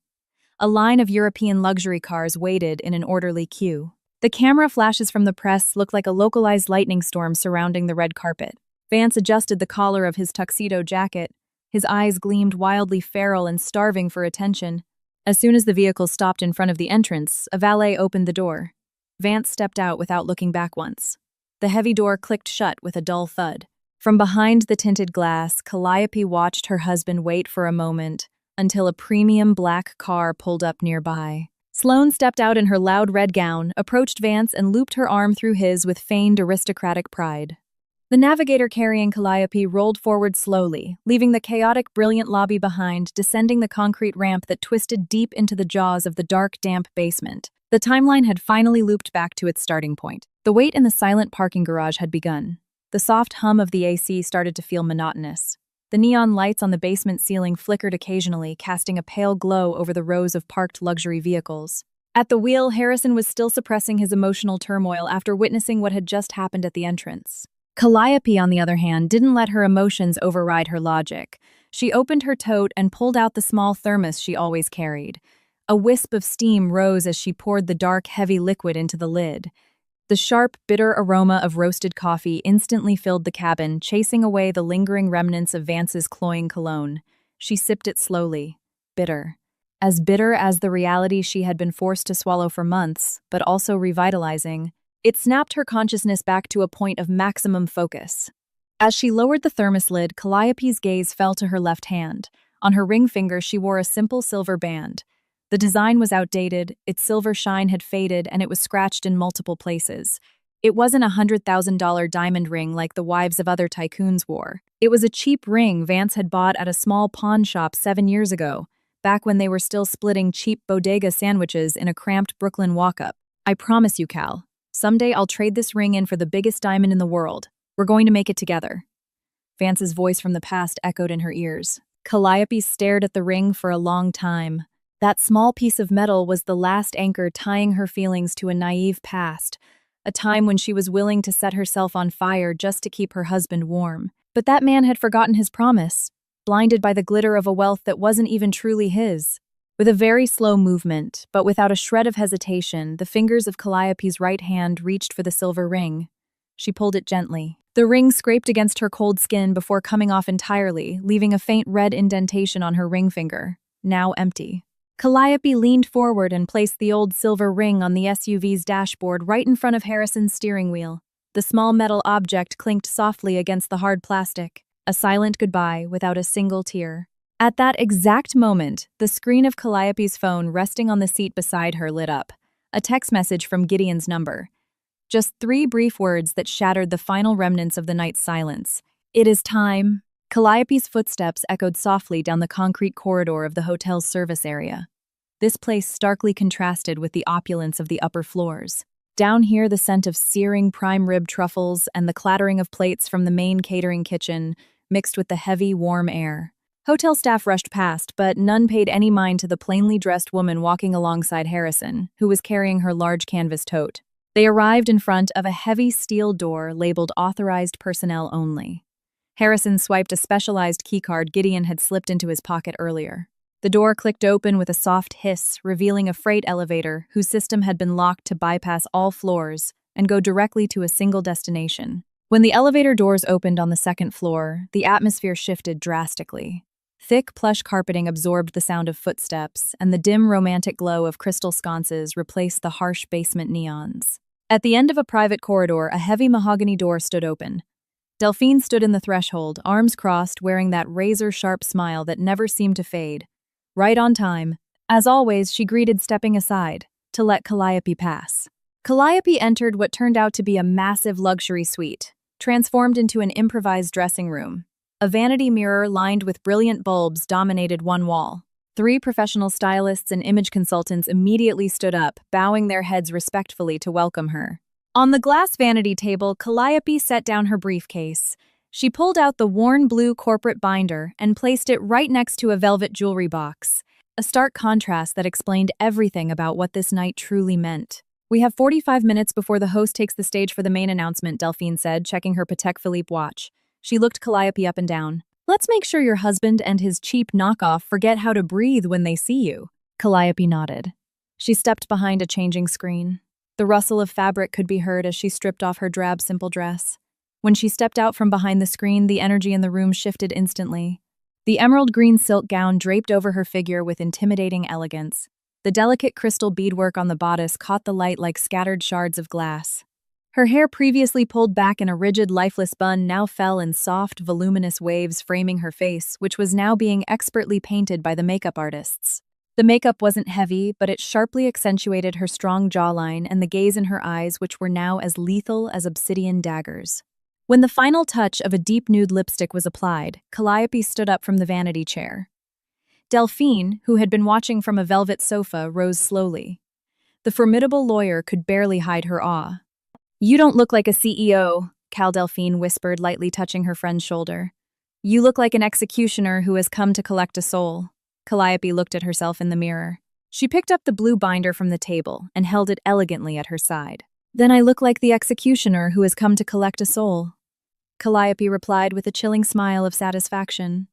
A line of European luxury cars waited in an orderly queue. The camera flashes from the press looked like a localized lightning storm surrounding the red carpet. Vance adjusted the collar of his tuxedo jacket. His eyes gleamed wildly feral and starving for attention. As soon as the vehicle stopped in front of the entrance, a valet opened the door. Vance stepped out without looking back once. The heavy door clicked shut with a dull thud. From behind the tinted glass, Calliope watched her husband wait for a moment until a premium black car pulled up nearby. Sloane stepped out in her loud red gown, approached Vance, and looped her arm through his with feigned aristocratic pride. The navigator carrying Calliope rolled forward slowly, leaving the chaotic, brilliant lobby behind, descending the concrete ramp that twisted deep into the jaws of the dark, damp basement. The timeline had finally looped back to its starting point. The wait in the silent parking garage had begun. The soft hum of the AC started to feel monotonous. The neon lights on the basement ceiling flickered occasionally, casting a pale glow over the rows of parked luxury vehicles. At the wheel, Harrison was still suppressing his emotional turmoil after witnessing what had just happened at the entrance. Calliope, on the other hand, didn't let her emotions override her logic. She opened her tote and pulled out the small thermos she always carried. A wisp of steam rose as she poured the dark, heavy liquid into the lid. The sharp, bitter aroma of roasted coffee instantly filled the cabin, chasing away the lingering remnants of Vance's cloying cologne. She sipped it slowly. Bitter. As bitter as the reality she had been forced to swallow for months, but also revitalizing. It snapped her consciousness back to a point of maximum focus. As she lowered the thermos lid, Calliope's gaze fell to her left hand. On her ring finger, she wore a simple silver band. The design was outdated, its silver shine had faded, and it was scratched in multiple places. It wasn't a $100,000 diamond ring like the wives of other tycoons wore. It was a cheap ring Vance had bought at a small pawn shop 7 years ago, back when they were still splitting cheap bodega sandwiches in a cramped Brooklyn walk-up. "I promise you, Cal. Someday I'll trade this ring in for the biggest diamond in the world. We're going to make it together." Vance's voice from the past echoed in her ears. Calliope stared at the ring for a long time. That small piece of metal was the last anchor tying her feelings to a naive past, a time when she was willing to set herself on fire just to keep her husband warm. But that man had forgotten his promise, blinded by the glitter of a wealth that wasn't even truly his. With a very slow movement, but without a shred of hesitation, the fingers of Calliope's right hand reached for the silver ring. She pulled it gently. The ring scraped against her cold skin before coming off entirely, leaving a faint red indentation on her ring finger, now empty. Calliope leaned forward and placed the old silver ring on the SUV's dashboard right in front of Harrison's steering wheel. The small metal object clinked softly against the hard plastic, a silent goodbye without a single tear. At that exact moment, the screen of Calliope's phone resting on the seat beside her lit up. A text message from Gideon's number. Just 3 brief words that shattered the final remnants of the night's silence. "It is time." Calliope's footsteps echoed softly down the concrete corridor of the hotel's service area. This place starkly contrasted with the opulence of the upper floors. Down here, the scent of searing prime rib truffles and the clattering of plates from the main catering kitchen mixed with the heavy, warm air. Hotel staff rushed past, but none paid any mind to the plainly dressed woman walking alongside Harrison, who was carrying her large canvas tote. They arrived in front of a heavy steel door labeled Authorized Personnel Only. Harrison swiped a specialized keycard Gideon had slipped into his pocket earlier. The door clicked open with a soft hiss, revealing a freight elevator whose system had been locked to bypass all floors and go directly to a single destination. When the elevator doors opened on the second floor, the atmosphere shifted drastically. Thick, plush carpeting absorbed the sound of footsteps, and the dim, romantic glow of crystal sconces replaced the harsh basement neons. At the end of a private corridor, a heavy mahogany door stood open. Delphine stood in the threshold, arms crossed, wearing that razor-sharp smile that never seemed to fade. Right on time. As always, she greeted stepping aside, to let Calliope pass. Calliope entered what turned out to be a massive luxury suite, transformed into an improvised dressing room. A vanity mirror lined with brilliant bulbs dominated one wall. 3 professional stylists and image consultants immediately stood up, bowing their heads respectfully to welcome her. On the glass vanity table, Calliope set down her briefcase. She pulled out the worn blue corporate binder and placed it right next to a velvet jewelry box, a stark contrast that explained everything about what this night truly meant. "We have 45 minutes before the host takes the stage for the main announcement," Delphine said, checking her Patek Philippe watch. She looked Calliope up and down. "Let's make sure your husband and his cheap knockoff forget how to breathe when they see you." Calliope nodded. She stepped behind a changing screen. The rustle of fabric could be heard as she stripped off her drab, simple dress. When she stepped out from behind the screen, the energy in the room shifted instantly. The emerald green silk gown draped over her figure with intimidating elegance. The delicate crystal beadwork on the bodice caught the light like scattered shards of glass. Her hair, previously pulled back in a rigid, lifeless bun, now fell in soft, voluminous waves framing her face, which was now being expertly painted by the makeup artists. The makeup wasn't heavy, but it sharply accentuated her strong jawline and the gaze in her eyes, which were now as lethal as obsidian daggers. When the final touch of a deep nude lipstick was applied, Calliope stood up from the vanity chair. Delphine, who had been watching from a velvet sofa, rose slowly. The formidable lawyer could barely hide her awe. "You don't look like a CEO," Cal Delphine whispered, lightly touching her friend's shoulder. "You look like an executioner who has come to collect a soul." Calliope looked at herself in the mirror. She picked up the blue binder from the table and held it elegantly at her side. "Then I look like the executioner who has come to collect a soul," Calliope replied with a chilling smile of satisfaction.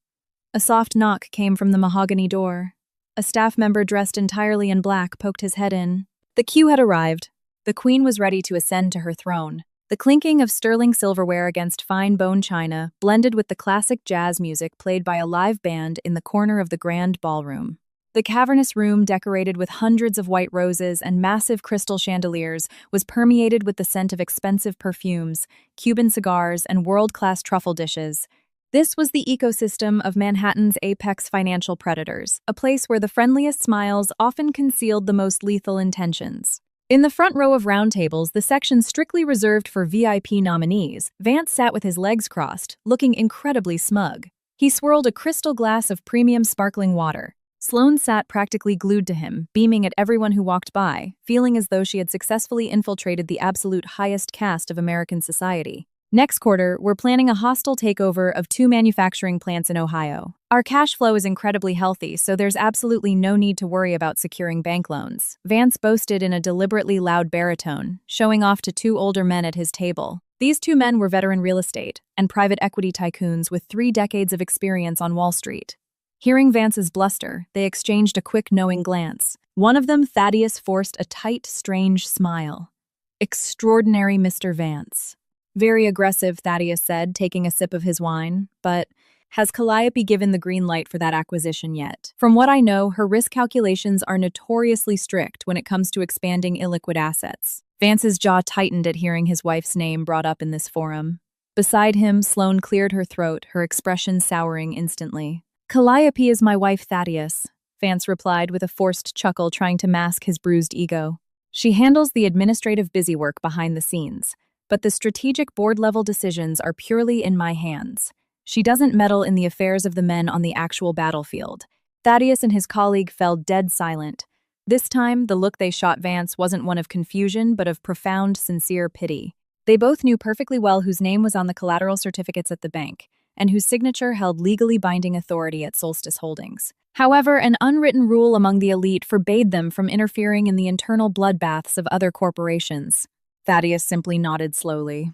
A soft knock came from the mahogany door. A staff member dressed entirely in black poked his head in. The cue had arrived. The queen was ready to ascend to her throne. The clinking of sterling silverware against fine bone china blended with the classic jazz music played by a live band in the corner of the grand ballroom. The cavernous room, decorated with hundreds of white roses and massive crystal chandeliers, was permeated with the scent of expensive perfumes, Cuban cigars, and world-class truffle dishes. This was the ecosystem of Manhattan's apex financial predators, a place where the friendliest smiles often concealed the most lethal intentions. In the front row of round tables, the section strictly reserved for VIP nominees, Vance sat with his legs crossed, looking incredibly smug. He swirled a crystal glass of premium sparkling water. Sloane sat practically glued to him, beaming at everyone who walked by, feeling as though she had successfully infiltrated the absolute highest caste of American society. "Next quarter, we're planning a hostile takeover of 2 manufacturing plants in Ohio. Our cash flow is incredibly healthy, so there's absolutely no need to worry about securing bank loans," Vance boasted in a deliberately loud baritone, showing off to 2 older men at his table. These 2 men were veteran real estate and private equity tycoons with 3 decades of experience on Wall Street. Hearing Vance's bluster, they exchanged a quick, knowing glance. One of them, Thaddeus, forced a tight, strange smile. "Extraordinary, Mr. Vance." "Very aggressive," Thaddeus said, taking a sip of his wine. "But has Calliope given the green light for that acquisition yet? From what I know, her risk calculations are notoriously strict when it comes to expanding illiquid assets." Vance's jaw tightened at hearing his wife's name brought up in this forum. Beside him, Sloane cleared her throat, her expression souring instantly. "Calliope is my wife, Thaddeus," Vance replied with a forced chuckle, trying to mask his bruised ego. "She handles the administrative busywork behind the scenes, but the strategic board-level decisions are purely in my hands. She doesn't meddle in the affairs of the men on the actual battlefield." Thaddeus and his colleague fell dead silent. This time, the look they shot Vance wasn't one of confusion, but of profound, sincere pity. They both knew perfectly well whose name was on the collateral certificates at the bank, and whose signature held legally binding authority at Solstice Holdings. However, an unwritten rule among the elite forbade them from interfering in the internal bloodbaths of other corporations. Thaddeus simply nodded slowly,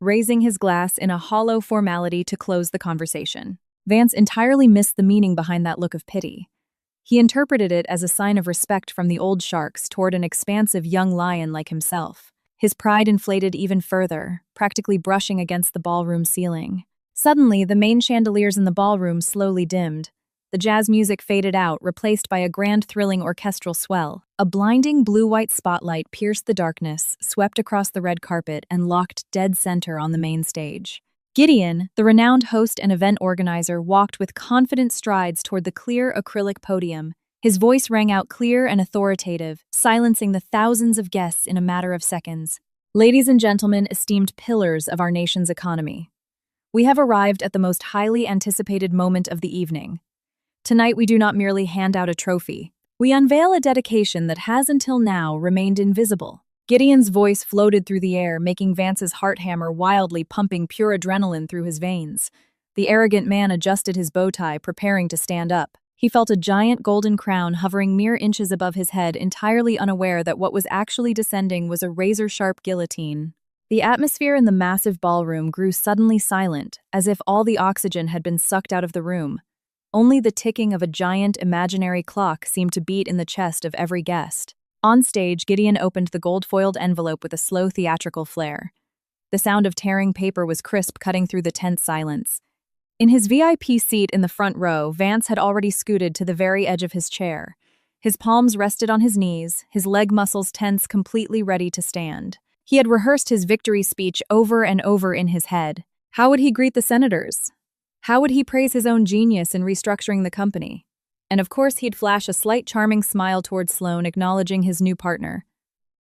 raising his glass in a hollow formality to close the conversation. Vance entirely missed the meaning behind that look of pity. He interpreted it as a sign of respect from the old sharks toward an expansive young lion like himself. His pride inflated even further, practically brushing against the ballroom ceiling. Suddenly, the main chandeliers in the ballroom slowly dimmed. The jazz music faded out, replaced by a grand, thrilling orchestral swell. A blinding blue-white spotlight pierced the darkness, swept across the red carpet, and locked dead center on the main stage. Gideon, the renowned host and event organizer, walked with confident strides toward the clear acrylic podium. His voice rang out clear and authoritative, silencing the thousands of guests in a matter of seconds. "Ladies and gentlemen, esteemed pillars of our nation's economy, we have arrived at the most highly anticipated moment of the evening. Tonight we do not merely hand out a trophy. We unveil a dedication that has until now remained invisible." Gideon's voice floated through the air, making Vance's heart hammer wildly, pumping pure adrenaline through his veins. The arrogant man adjusted his bow tie, preparing to stand up. He felt a giant golden crown hovering mere inches above his head, entirely unaware that what was actually descending was a razor-sharp guillotine. The atmosphere in the massive ballroom grew suddenly silent, as if all the oxygen had been sucked out of the room. Only the ticking of a giant imaginary clock seemed to beat in the chest of every guest. On stage, Gideon opened the gold-foiled envelope with a slow theatrical flair. The sound of tearing paper was crisp, cutting through the tense silence. In his VIP seat in the front row, Vance had already scooted to the very edge of his chair. His palms rested on his knees, his leg muscles tense, completely ready to stand. He had rehearsed his victory speech over and over in his head. How would he greet the senators? How would he praise his own genius in restructuring the company? And of course, he'd flash a slight charming smile toward Sloane, acknowledging his new partner.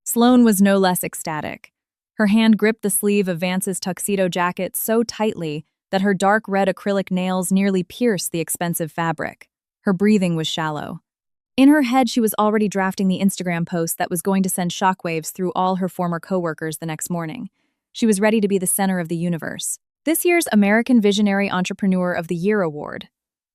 Sloane was no less ecstatic. Her hand gripped the sleeve of Vance's tuxedo jacket so tightly that her dark red acrylic nails nearly pierced the expensive fabric. Her breathing was shallow. In her head, she was already drafting the Instagram post that was going to send shockwaves through all her former coworkers the next morning. She was ready to be the center of the universe. This year's American Visionary Entrepreneur of the Year award,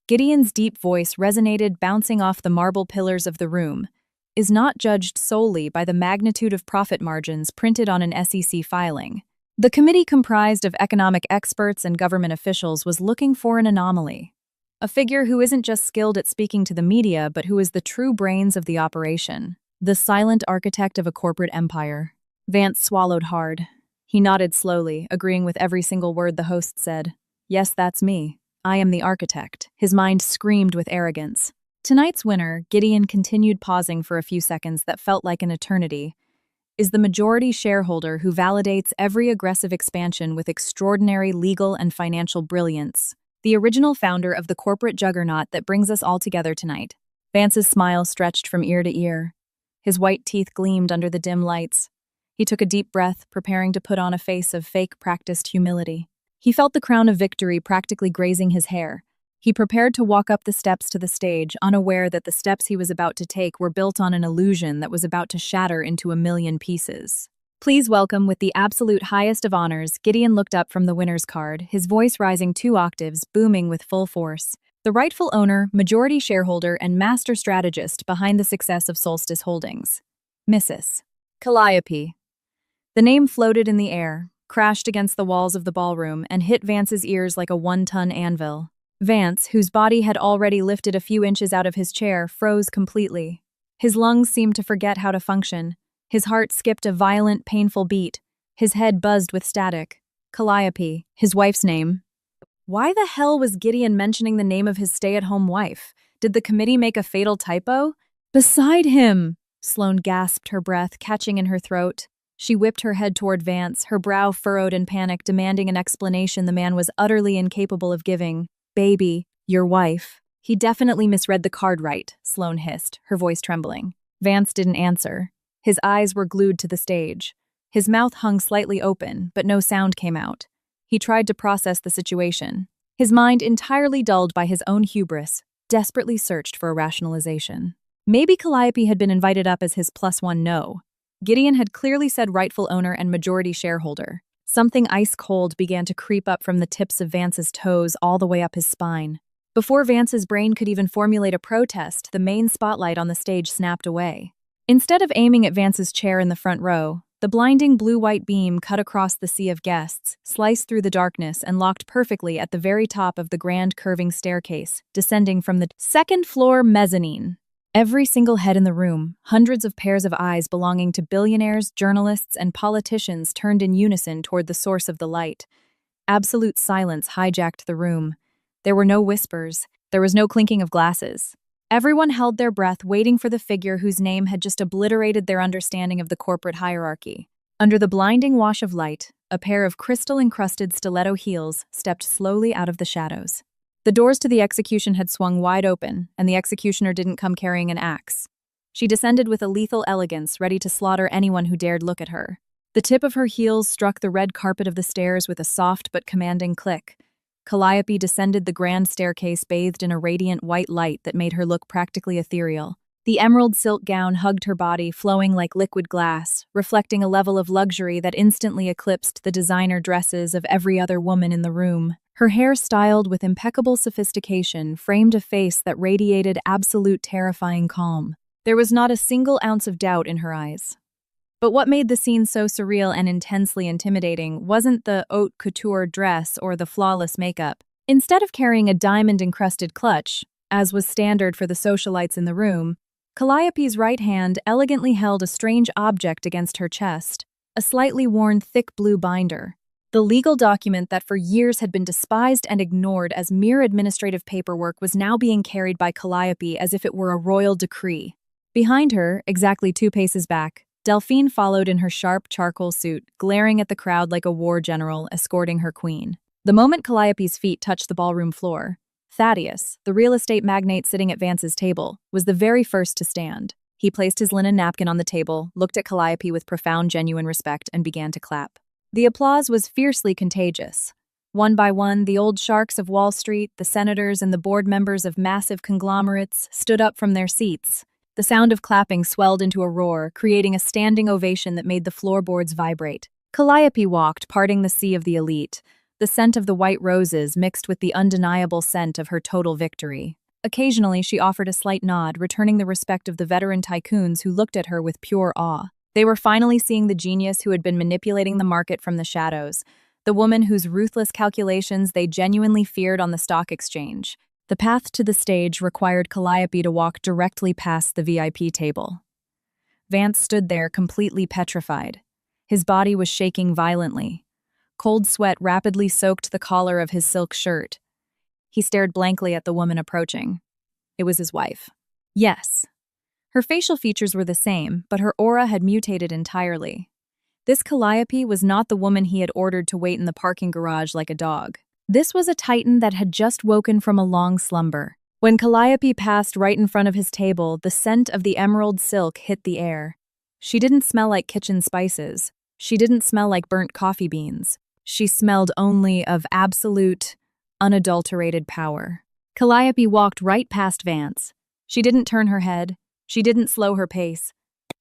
Gideon's deep voice resonated, bouncing off the marble pillars of the room, is not judged solely by the magnitude of profit margins printed on an SEC filing. The committee, comprised of economic experts and government officials, was looking for an anomaly. A figure who isn't just skilled at speaking to the media, but who is the true brains of the operation. The silent architect of a corporate empire. Vance swallowed hard. He nodded slowly, agreeing with every single word the host said. Yes, that's me. I am the architect. His mind screamed with arrogance. Tonight's winner, Gideon continued, pausing for a few seconds that felt like an eternity, is the majority shareholder who validates every aggressive expansion with extraordinary legal and financial brilliance. The original founder of the corporate juggernaut that brings us all together tonight. Vance's smile stretched from ear to ear. His white teeth gleamed under the dim lights. He took a deep breath, preparing to put on a face of fake, practiced humility. He felt the crown of victory practically grazing his hair. He prepared to walk up the steps to the stage, unaware that the steps he was about to take were built on an illusion that was about to shatter into a million pieces. Please welcome, with the absolute highest of honors, Gideon looked up from the winner's card, his voice rising 2 octaves, booming with full force. The rightful owner, majority shareholder, and master strategist behind the success of Solstice Holdings. Mrs. Calliope. The name floated in the air, crashed against the walls of the ballroom, and hit Vance's ears like a 1-ton anvil. Vance, whose body had already lifted a few inches out of his chair, froze completely. His lungs seemed to forget how to function. His heart skipped a violent, painful beat. His head buzzed with static. Calliope, his wife's name. Why the hell was Gideon mentioning the name of his stay-at-home wife? Did the committee make a fatal typo? Beside him! Sloane gasped, her breath catching in her throat. She whipped her head toward Vance, her brow furrowed in panic, demanding an explanation the man was utterly incapable of giving. Baby, your wife. He definitely misread the card right, Sloane hissed, her voice trembling. Vance didn't answer. His eyes were glued to the stage. His mouth hung slightly open, but no sound came out. He tried to process the situation. His mind, entirely dulled by his own hubris, desperately searched for a rationalization. Maybe Calliope had been invited up as his +1 no. Gideon had clearly said rightful owner and majority shareholder. Something ice-cold began to creep up from the tips of Vance's toes all the way up his spine. Before Vance's brain could even formulate a protest, the main spotlight on the stage snapped away. Instead of aiming at Vance's chair in the front row, the blinding blue-white beam cut across the sea of guests, sliced through the darkness, and locked perfectly at the very top of the grand curving staircase, descending from the second-floor mezzanine. Every single head in the room, hundreds of pairs of eyes belonging to billionaires, journalists, and politicians turned in unison toward the source of the light. Absolute silence hijacked the room. There were no whispers. There was no clinking of glasses. Everyone held their breath, waiting for the figure whose name had just obliterated their understanding of the corporate hierarchy. Under the blinding wash of light, a pair of crystal-encrusted stiletto heels stepped slowly out of the shadows. The doors to the execution had swung wide open, and the executioner didn't come carrying an axe. She descended with a lethal elegance, ready to slaughter anyone who dared look at her. The tip of her heels struck the red carpet of the stairs with a soft but commanding click. Calliope descended the grand staircase bathed in a radiant white light that made her look practically ethereal. The emerald silk gown hugged her body, flowing like liquid glass, reflecting a level of luxury that instantly eclipsed the designer dresses of every other woman in the room. Her hair, styled with impeccable sophistication, framed a face that radiated absolute terrifying calm. There was not a single ounce of doubt in her eyes. But what made the scene so surreal and intensely intimidating wasn't the haute couture dress or the flawless makeup. Instead of carrying a diamond-encrusted clutch, as was standard for the socialites in the room, Calliope's right hand elegantly held a strange object against her chest, a slightly worn thick blue binder. The legal document that for years had been despised and ignored as mere administrative paperwork was now being carried by Calliope as if it were a royal decree. Behind her, exactly 2 paces back, Delphine followed in her sharp charcoal suit, glaring at the crowd like a war general escorting her queen. The moment Calliope's feet touched the ballroom floor, Thaddeus, the real estate magnate sitting at Vance's table, was the very first to stand. He placed his linen napkin on the table, looked at Calliope with profound, genuine respect, and began to clap. The applause was fiercely contagious. One by one, the old sharks of Wall Street, the senators, and the board members of massive conglomerates stood up from their seats. The sound of clapping swelled into a roar, creating a standing ovation that made the floorboards vibrate. Calliope walked, parting the sea of the elite, the scent of the white roses mixed with the undeniable scent of her total victory. Occasionally, she offered a slight nod, returning the respect of the veteran tycoons who looked at her with pure awe. They were finally seeing the genius who had been manipulating the market from the shadows, the woman whose ruthless calculations they genuinely feared on the stock exchange. The path to the stage required Calliope to walk directly past the VIP table. Vance stood there completely petrified. His body was shaking violently. Cold sweat rapidly soaked the collar of his silk shirt. He stared blankly at the woman approaching. It was his wife. Yes. Her facial features were the same, but her aura had mutated entirely. This Calliope was not the woman he had ordered to wait in the parking garage like a dog. This was a titan that had just woken from a long slumber. When Calliope passed right in front of his table, the scent of the emerald silk hit the air. She didn't smell like kitchen spices. She didn't smell like burnt coffee beans. She smelled only of absolute, unadulterated power. Calliope walked right past Vance. She didn't turn her head. She didn't slow her pace.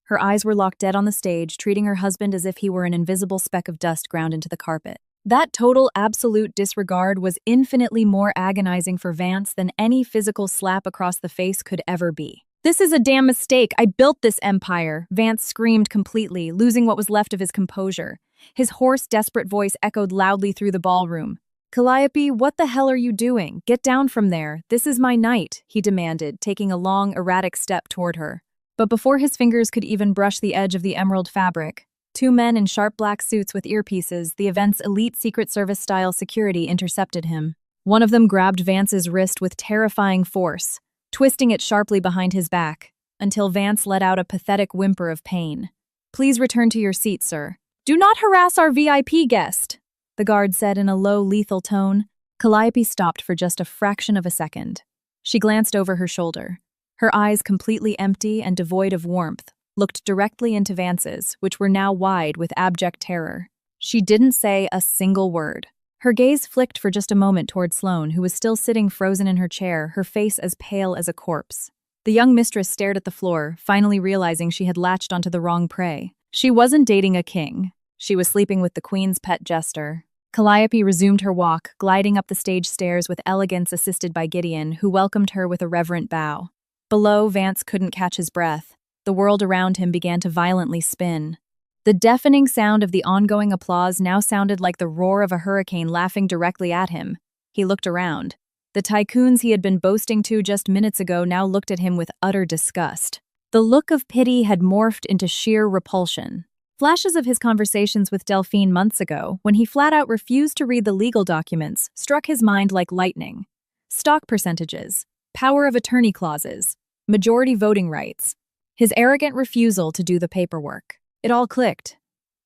Her eyes were locked dead on the stage, treating her husband as if he were an invisible speck of dust ground into the carpet. That total, absolute disregard was infinitely more agonizing for Vance than any physical slap across the face could ever be. "This is a damn mistake. I built this empire," Vance screamed completely, losing what was left of his composure. His hoarse, desperate voice echoed loudly through the ballroom. "Calliope, what the hell are you doing? Get down from there. This is my night," he demanded, taking a long, erratic step toward her. But before his fingers could even brush the edge of the emerald fabric, two men in sharp black suits with earpieces, the event's elite Secret Service-style security, intercepted him. One of them grabbed Vance's wrist with terrifying force, twisting it sharply behind his back, until Vance let out a pathetic whimper of pain. "Please return to your seat, sir. Do not harass our VIP guest," the guard said in a low, lethal tone. Calliope stopped for just a fraction of a second. She glanced over her shoulder. Her eyes, completely empty and devoid of warmth, looked directly into Vance's, which were now wide with abject terror. She didn't say a single word. Her gaze flicked for just a moment toward Sloane, who was still sitting frozen in her chair, her face as pale as a corpse. The young mistress stared at the floor, finally realizing she had latched onto the wrong prey. She wasn't dating a king. She was sleeping with the queen's pet jester. Calliope resumed her walk, gliding up the stage stairs with elegance assisted by Gideon, who welcomed her with a reverent bow. Below, Vance couldn't catch his breath. The world around him began to violently spin. The deafening sound of the ongoing applause now sounded like the roar of a hurricane laughing directly at him. He looked around. The tycoons he had been boasting to just minutes ago now looked at him with utter disgust. The look of pity had morphed into sheer repulsion. Flashes of his conversations with Delphine months ago, when he flat-out refused to read the legal documents, struck his mind like lightning. Stock percentages, power of attorney clauses, majority voting rights. His arrogant refusal to do the paperwork. It all clicked.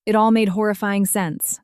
It all made horrifying sense.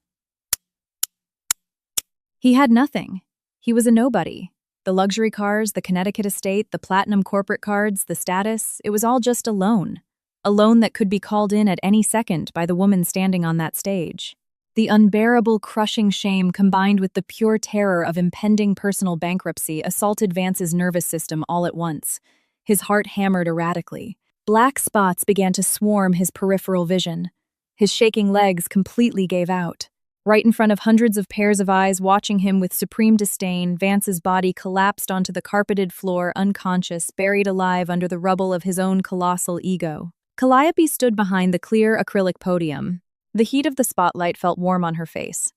He had nothing. He was a nobody. The luxury cars, the Connecticut estate, the platinum corporate cards, the status, it was all just a loan. A loan that could be called in at any second by the woman standing on that stage. The unbearable, crushing shame combined with the pure terror of impending personal bankruptcy assaulted Vance's nervous system all at once. His heart hammered erratically. Black spots began to swarm his peripheral vision. His shaking legs completely gave out. Right in front of hundreds of pairs of eyes watching him with supreme disdain, Vance's body collapsed onto the carpeted floor, unconscious, buried alive under the rubble of his own colossal ego. Calliope stood behind the clear acrylic podium. The heat of the spotlight felt warm on her face.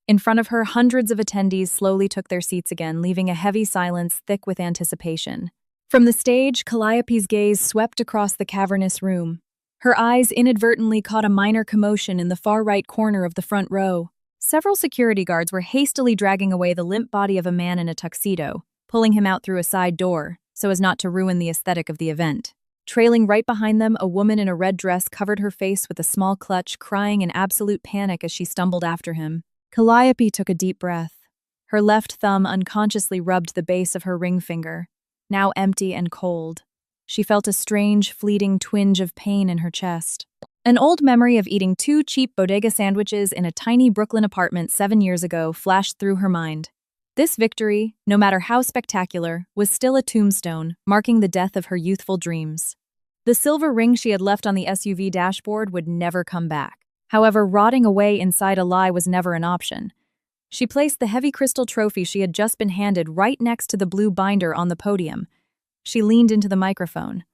In front of her, hundreds of attendees slowly took their seats again, leaving a heavy silence thick with anticipation. From the stage, Calliope's gaze swept across the cavernous room. Her eyes inadvertently caught a minor commotion in the far right corner of the front row. Several security guards were hastily dragging away the limp body of a man in a tuxedo, pulling him out through a side door, so as not to ruin the aesthetic of the event. Trailing right behind them, a woman in a red dress covered her face with a small clutch, crying in absolute panic as she stumbled after him. Calliope took a deep breath. Her left thumb unconsciously rubbed the base of her ring finger, now empty and cold. She felt a strange, fleeting twinge of pain in her chest. An old memory of eating 2 cheap bodega sandwiches in a tiny Brooklyn apartment 7 years ago flashed through her mind. This victory, no matter how spectacular, was still a tombstone, marking the death of her youthful dreams. The silver ring she had left on the SUV dashboard would never come back. However, rotting away inside a lie was never an option. She placed the heavy crystal trophy she had just been handed right next to the blue binder on the podium. She leaned into the microphone.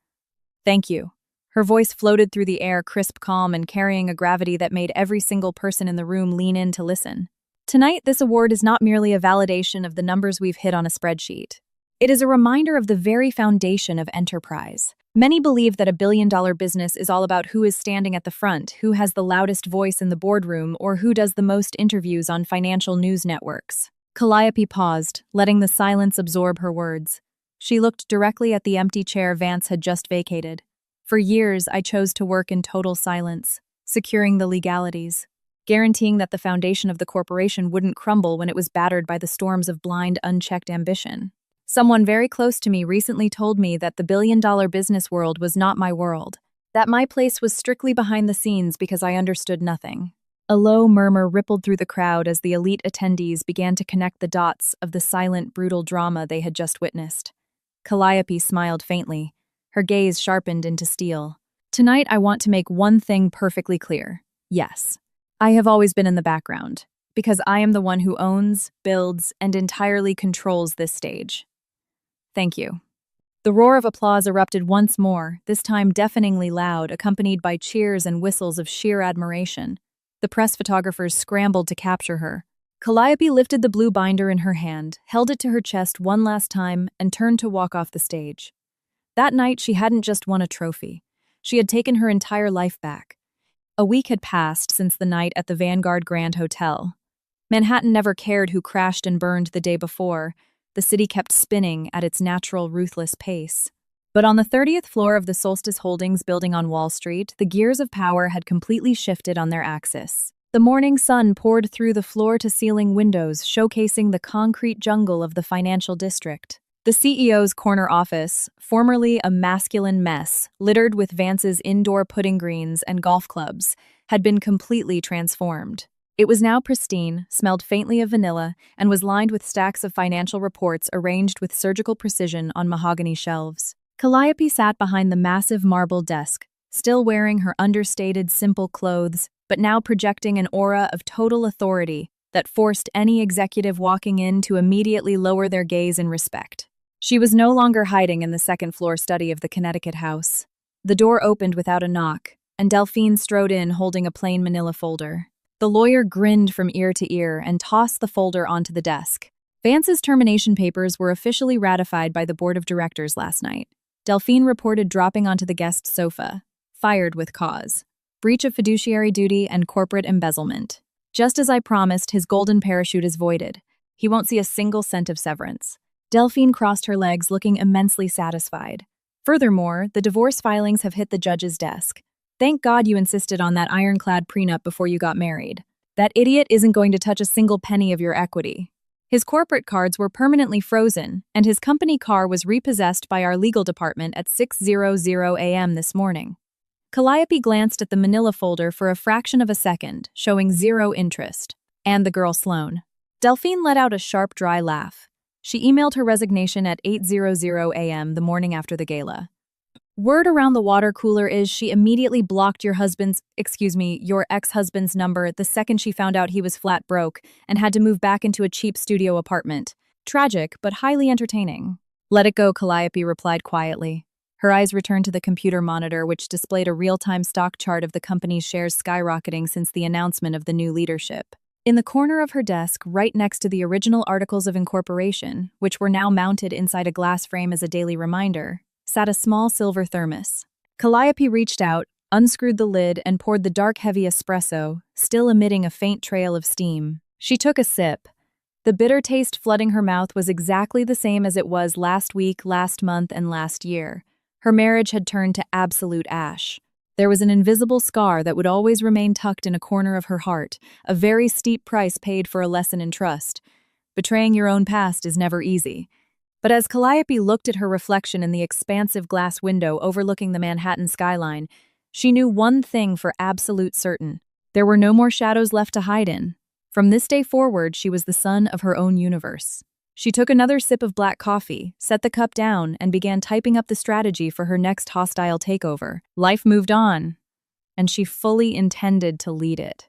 "Thank you." Her voice floated through the air, crisp, calm, and carrying a gravity that made every single person in the room lean in to listen. Tonight, this award is not merely a validation of the numbers we've hit on a spreadsheet. It is a reminder of the very foundation of enterprise. Many believe that a billion-dollar business is all about who is standing at the front, who has the loudest voice in the boardroom, or who does the most interviews on financial news networks. Calliope paused, letting the silence absorb her words. She looked directly at the empty chair Vance had just vacated. "For years, I chose to work in total silence, securing the legalities, guaranteeing that the foundation of the corporation wouldn't crumble when it was battered by the storms of blind, unchecked ambition. Someone very close to me recently told me that the billion-dollar business world was not my world, that my place was strictly behind the scenes because I understood nothing." A low murmur rippled through the crowd as the elite attendees began to connect the dots of the silent, brutal drama they had just witnessed. Calliope smiled faintly, her gaze sharpened into steel. "Tonight I want to make one thing perfectly clear. Yes, I have always been in the background, because I am the one who owns, builds, and entirely controls this stage. Thank you." The roar of applause erupted once more, this time deafeningly loud, accompanied by cheers and whistles of sheer admiration. The press photographers scrambled to capture her. Calliope lifted the blue binder in her hand, held it to her chest one last time, and turned to walk off the stage. That night, she hadn't just won a trophy. She had taken her entire life back. A week had passed since the night at the Vanguard Grand Hotel. Manhattan never cared who crashed and burned the day before. The city kept spinning at its natural, ruthless pace. But on the 30th floor of the Solstice Holdings building on Wall Street, the gears of power had completely shifted on their axis. The morning sun poured through the floor-to-ceiling windows, showcasing the concrete jungle of the financial district. The CEO's corner office, formerly a masculine mess, littered with Vance's indoor putting greens and golf clubs, had been completely transformed. It was now pristine, smelled faintly of vanilla, and was lined with stacks of financial reports arranged with surgical precision on mahogany shelves. Calliope sat behind the massive marble desk, still wearing her understated, simple clothes, but now projecting an aura of total authority that forced any executive walking in to immediately lower their gaze in respect. She was no longer hiding in the second-floor study of the Connecticut house. The door opened without a knock, and Delphine strode in holding a plain manila folder. The lawyer grinned from ear to ear and tossed the folder onto the desk. Vance's termination papers were officially ratified by the board of directors last night. Delphine reported dropping onto the guest sofa. Fired with cause. Breach of fiduciary duty and corporate embezzlement. Just as I promised, his golden parachute is voided. He won't see a single cent of severance. Delphine crossed her legs, looking immensely satisfied. Furthermore, the divorce filings have hit the judge's desk. Thank God you insisted on that ironclad prenup before you got married. That idiot isn't going to touch a single penny of your equity. His corporate cards were permanently frozen, and his company car was repossessed by our legal department at 6:00 a.m. this morning. Calliope glanced at the manila folder for a fraction of a second, showing zero interest. And the girl Sloane. Delphine let out a sharp, dry laugh. She emailed her resignation at 8:00 a.m. the morning after the gala. Word around the water cooler is she immediately blocked your ex-husband's number the second she found out he was flat broke and had to move back into a cheap studio apartment. Tragic, but highly entertaining. Let it go, Calliope replied quietly. Her eyes returned to the computer monitor, which displayed a real-time stock chart of the company's shares skyrocketing since the announcement of the new leadership. In the corner of her desk, right next to the original articles of incorporation, which were now mounted inside a glass frame as a daily reminder, sat a small silver thermos. Calliope reached out, unscrewed the lid, and poured the dark, heavy espresso, still emitting a faint trail of steam. She took a sip. The bitter taste flooding her mouth was exactly the same as it was last week, last month, and last year. Her marriage had turned to absolute ash. There was an invisible scar that would always remain tucked in a corner of her heart, a very steep price paid for a lesson in trust. Betraying your own past is never easy. But as Calliope looked at her reflection in the expansive glass window overlooking the Manhattan skyline, she knew one thing for absolute certain. There were no more shadows left to hide in. From this day forward, she was the sun of her own universe. She took another sip of black coffee, set the cup down, and began typing up the strategy for her next hostile takeover. Life moved on, and she fully intended to lead it.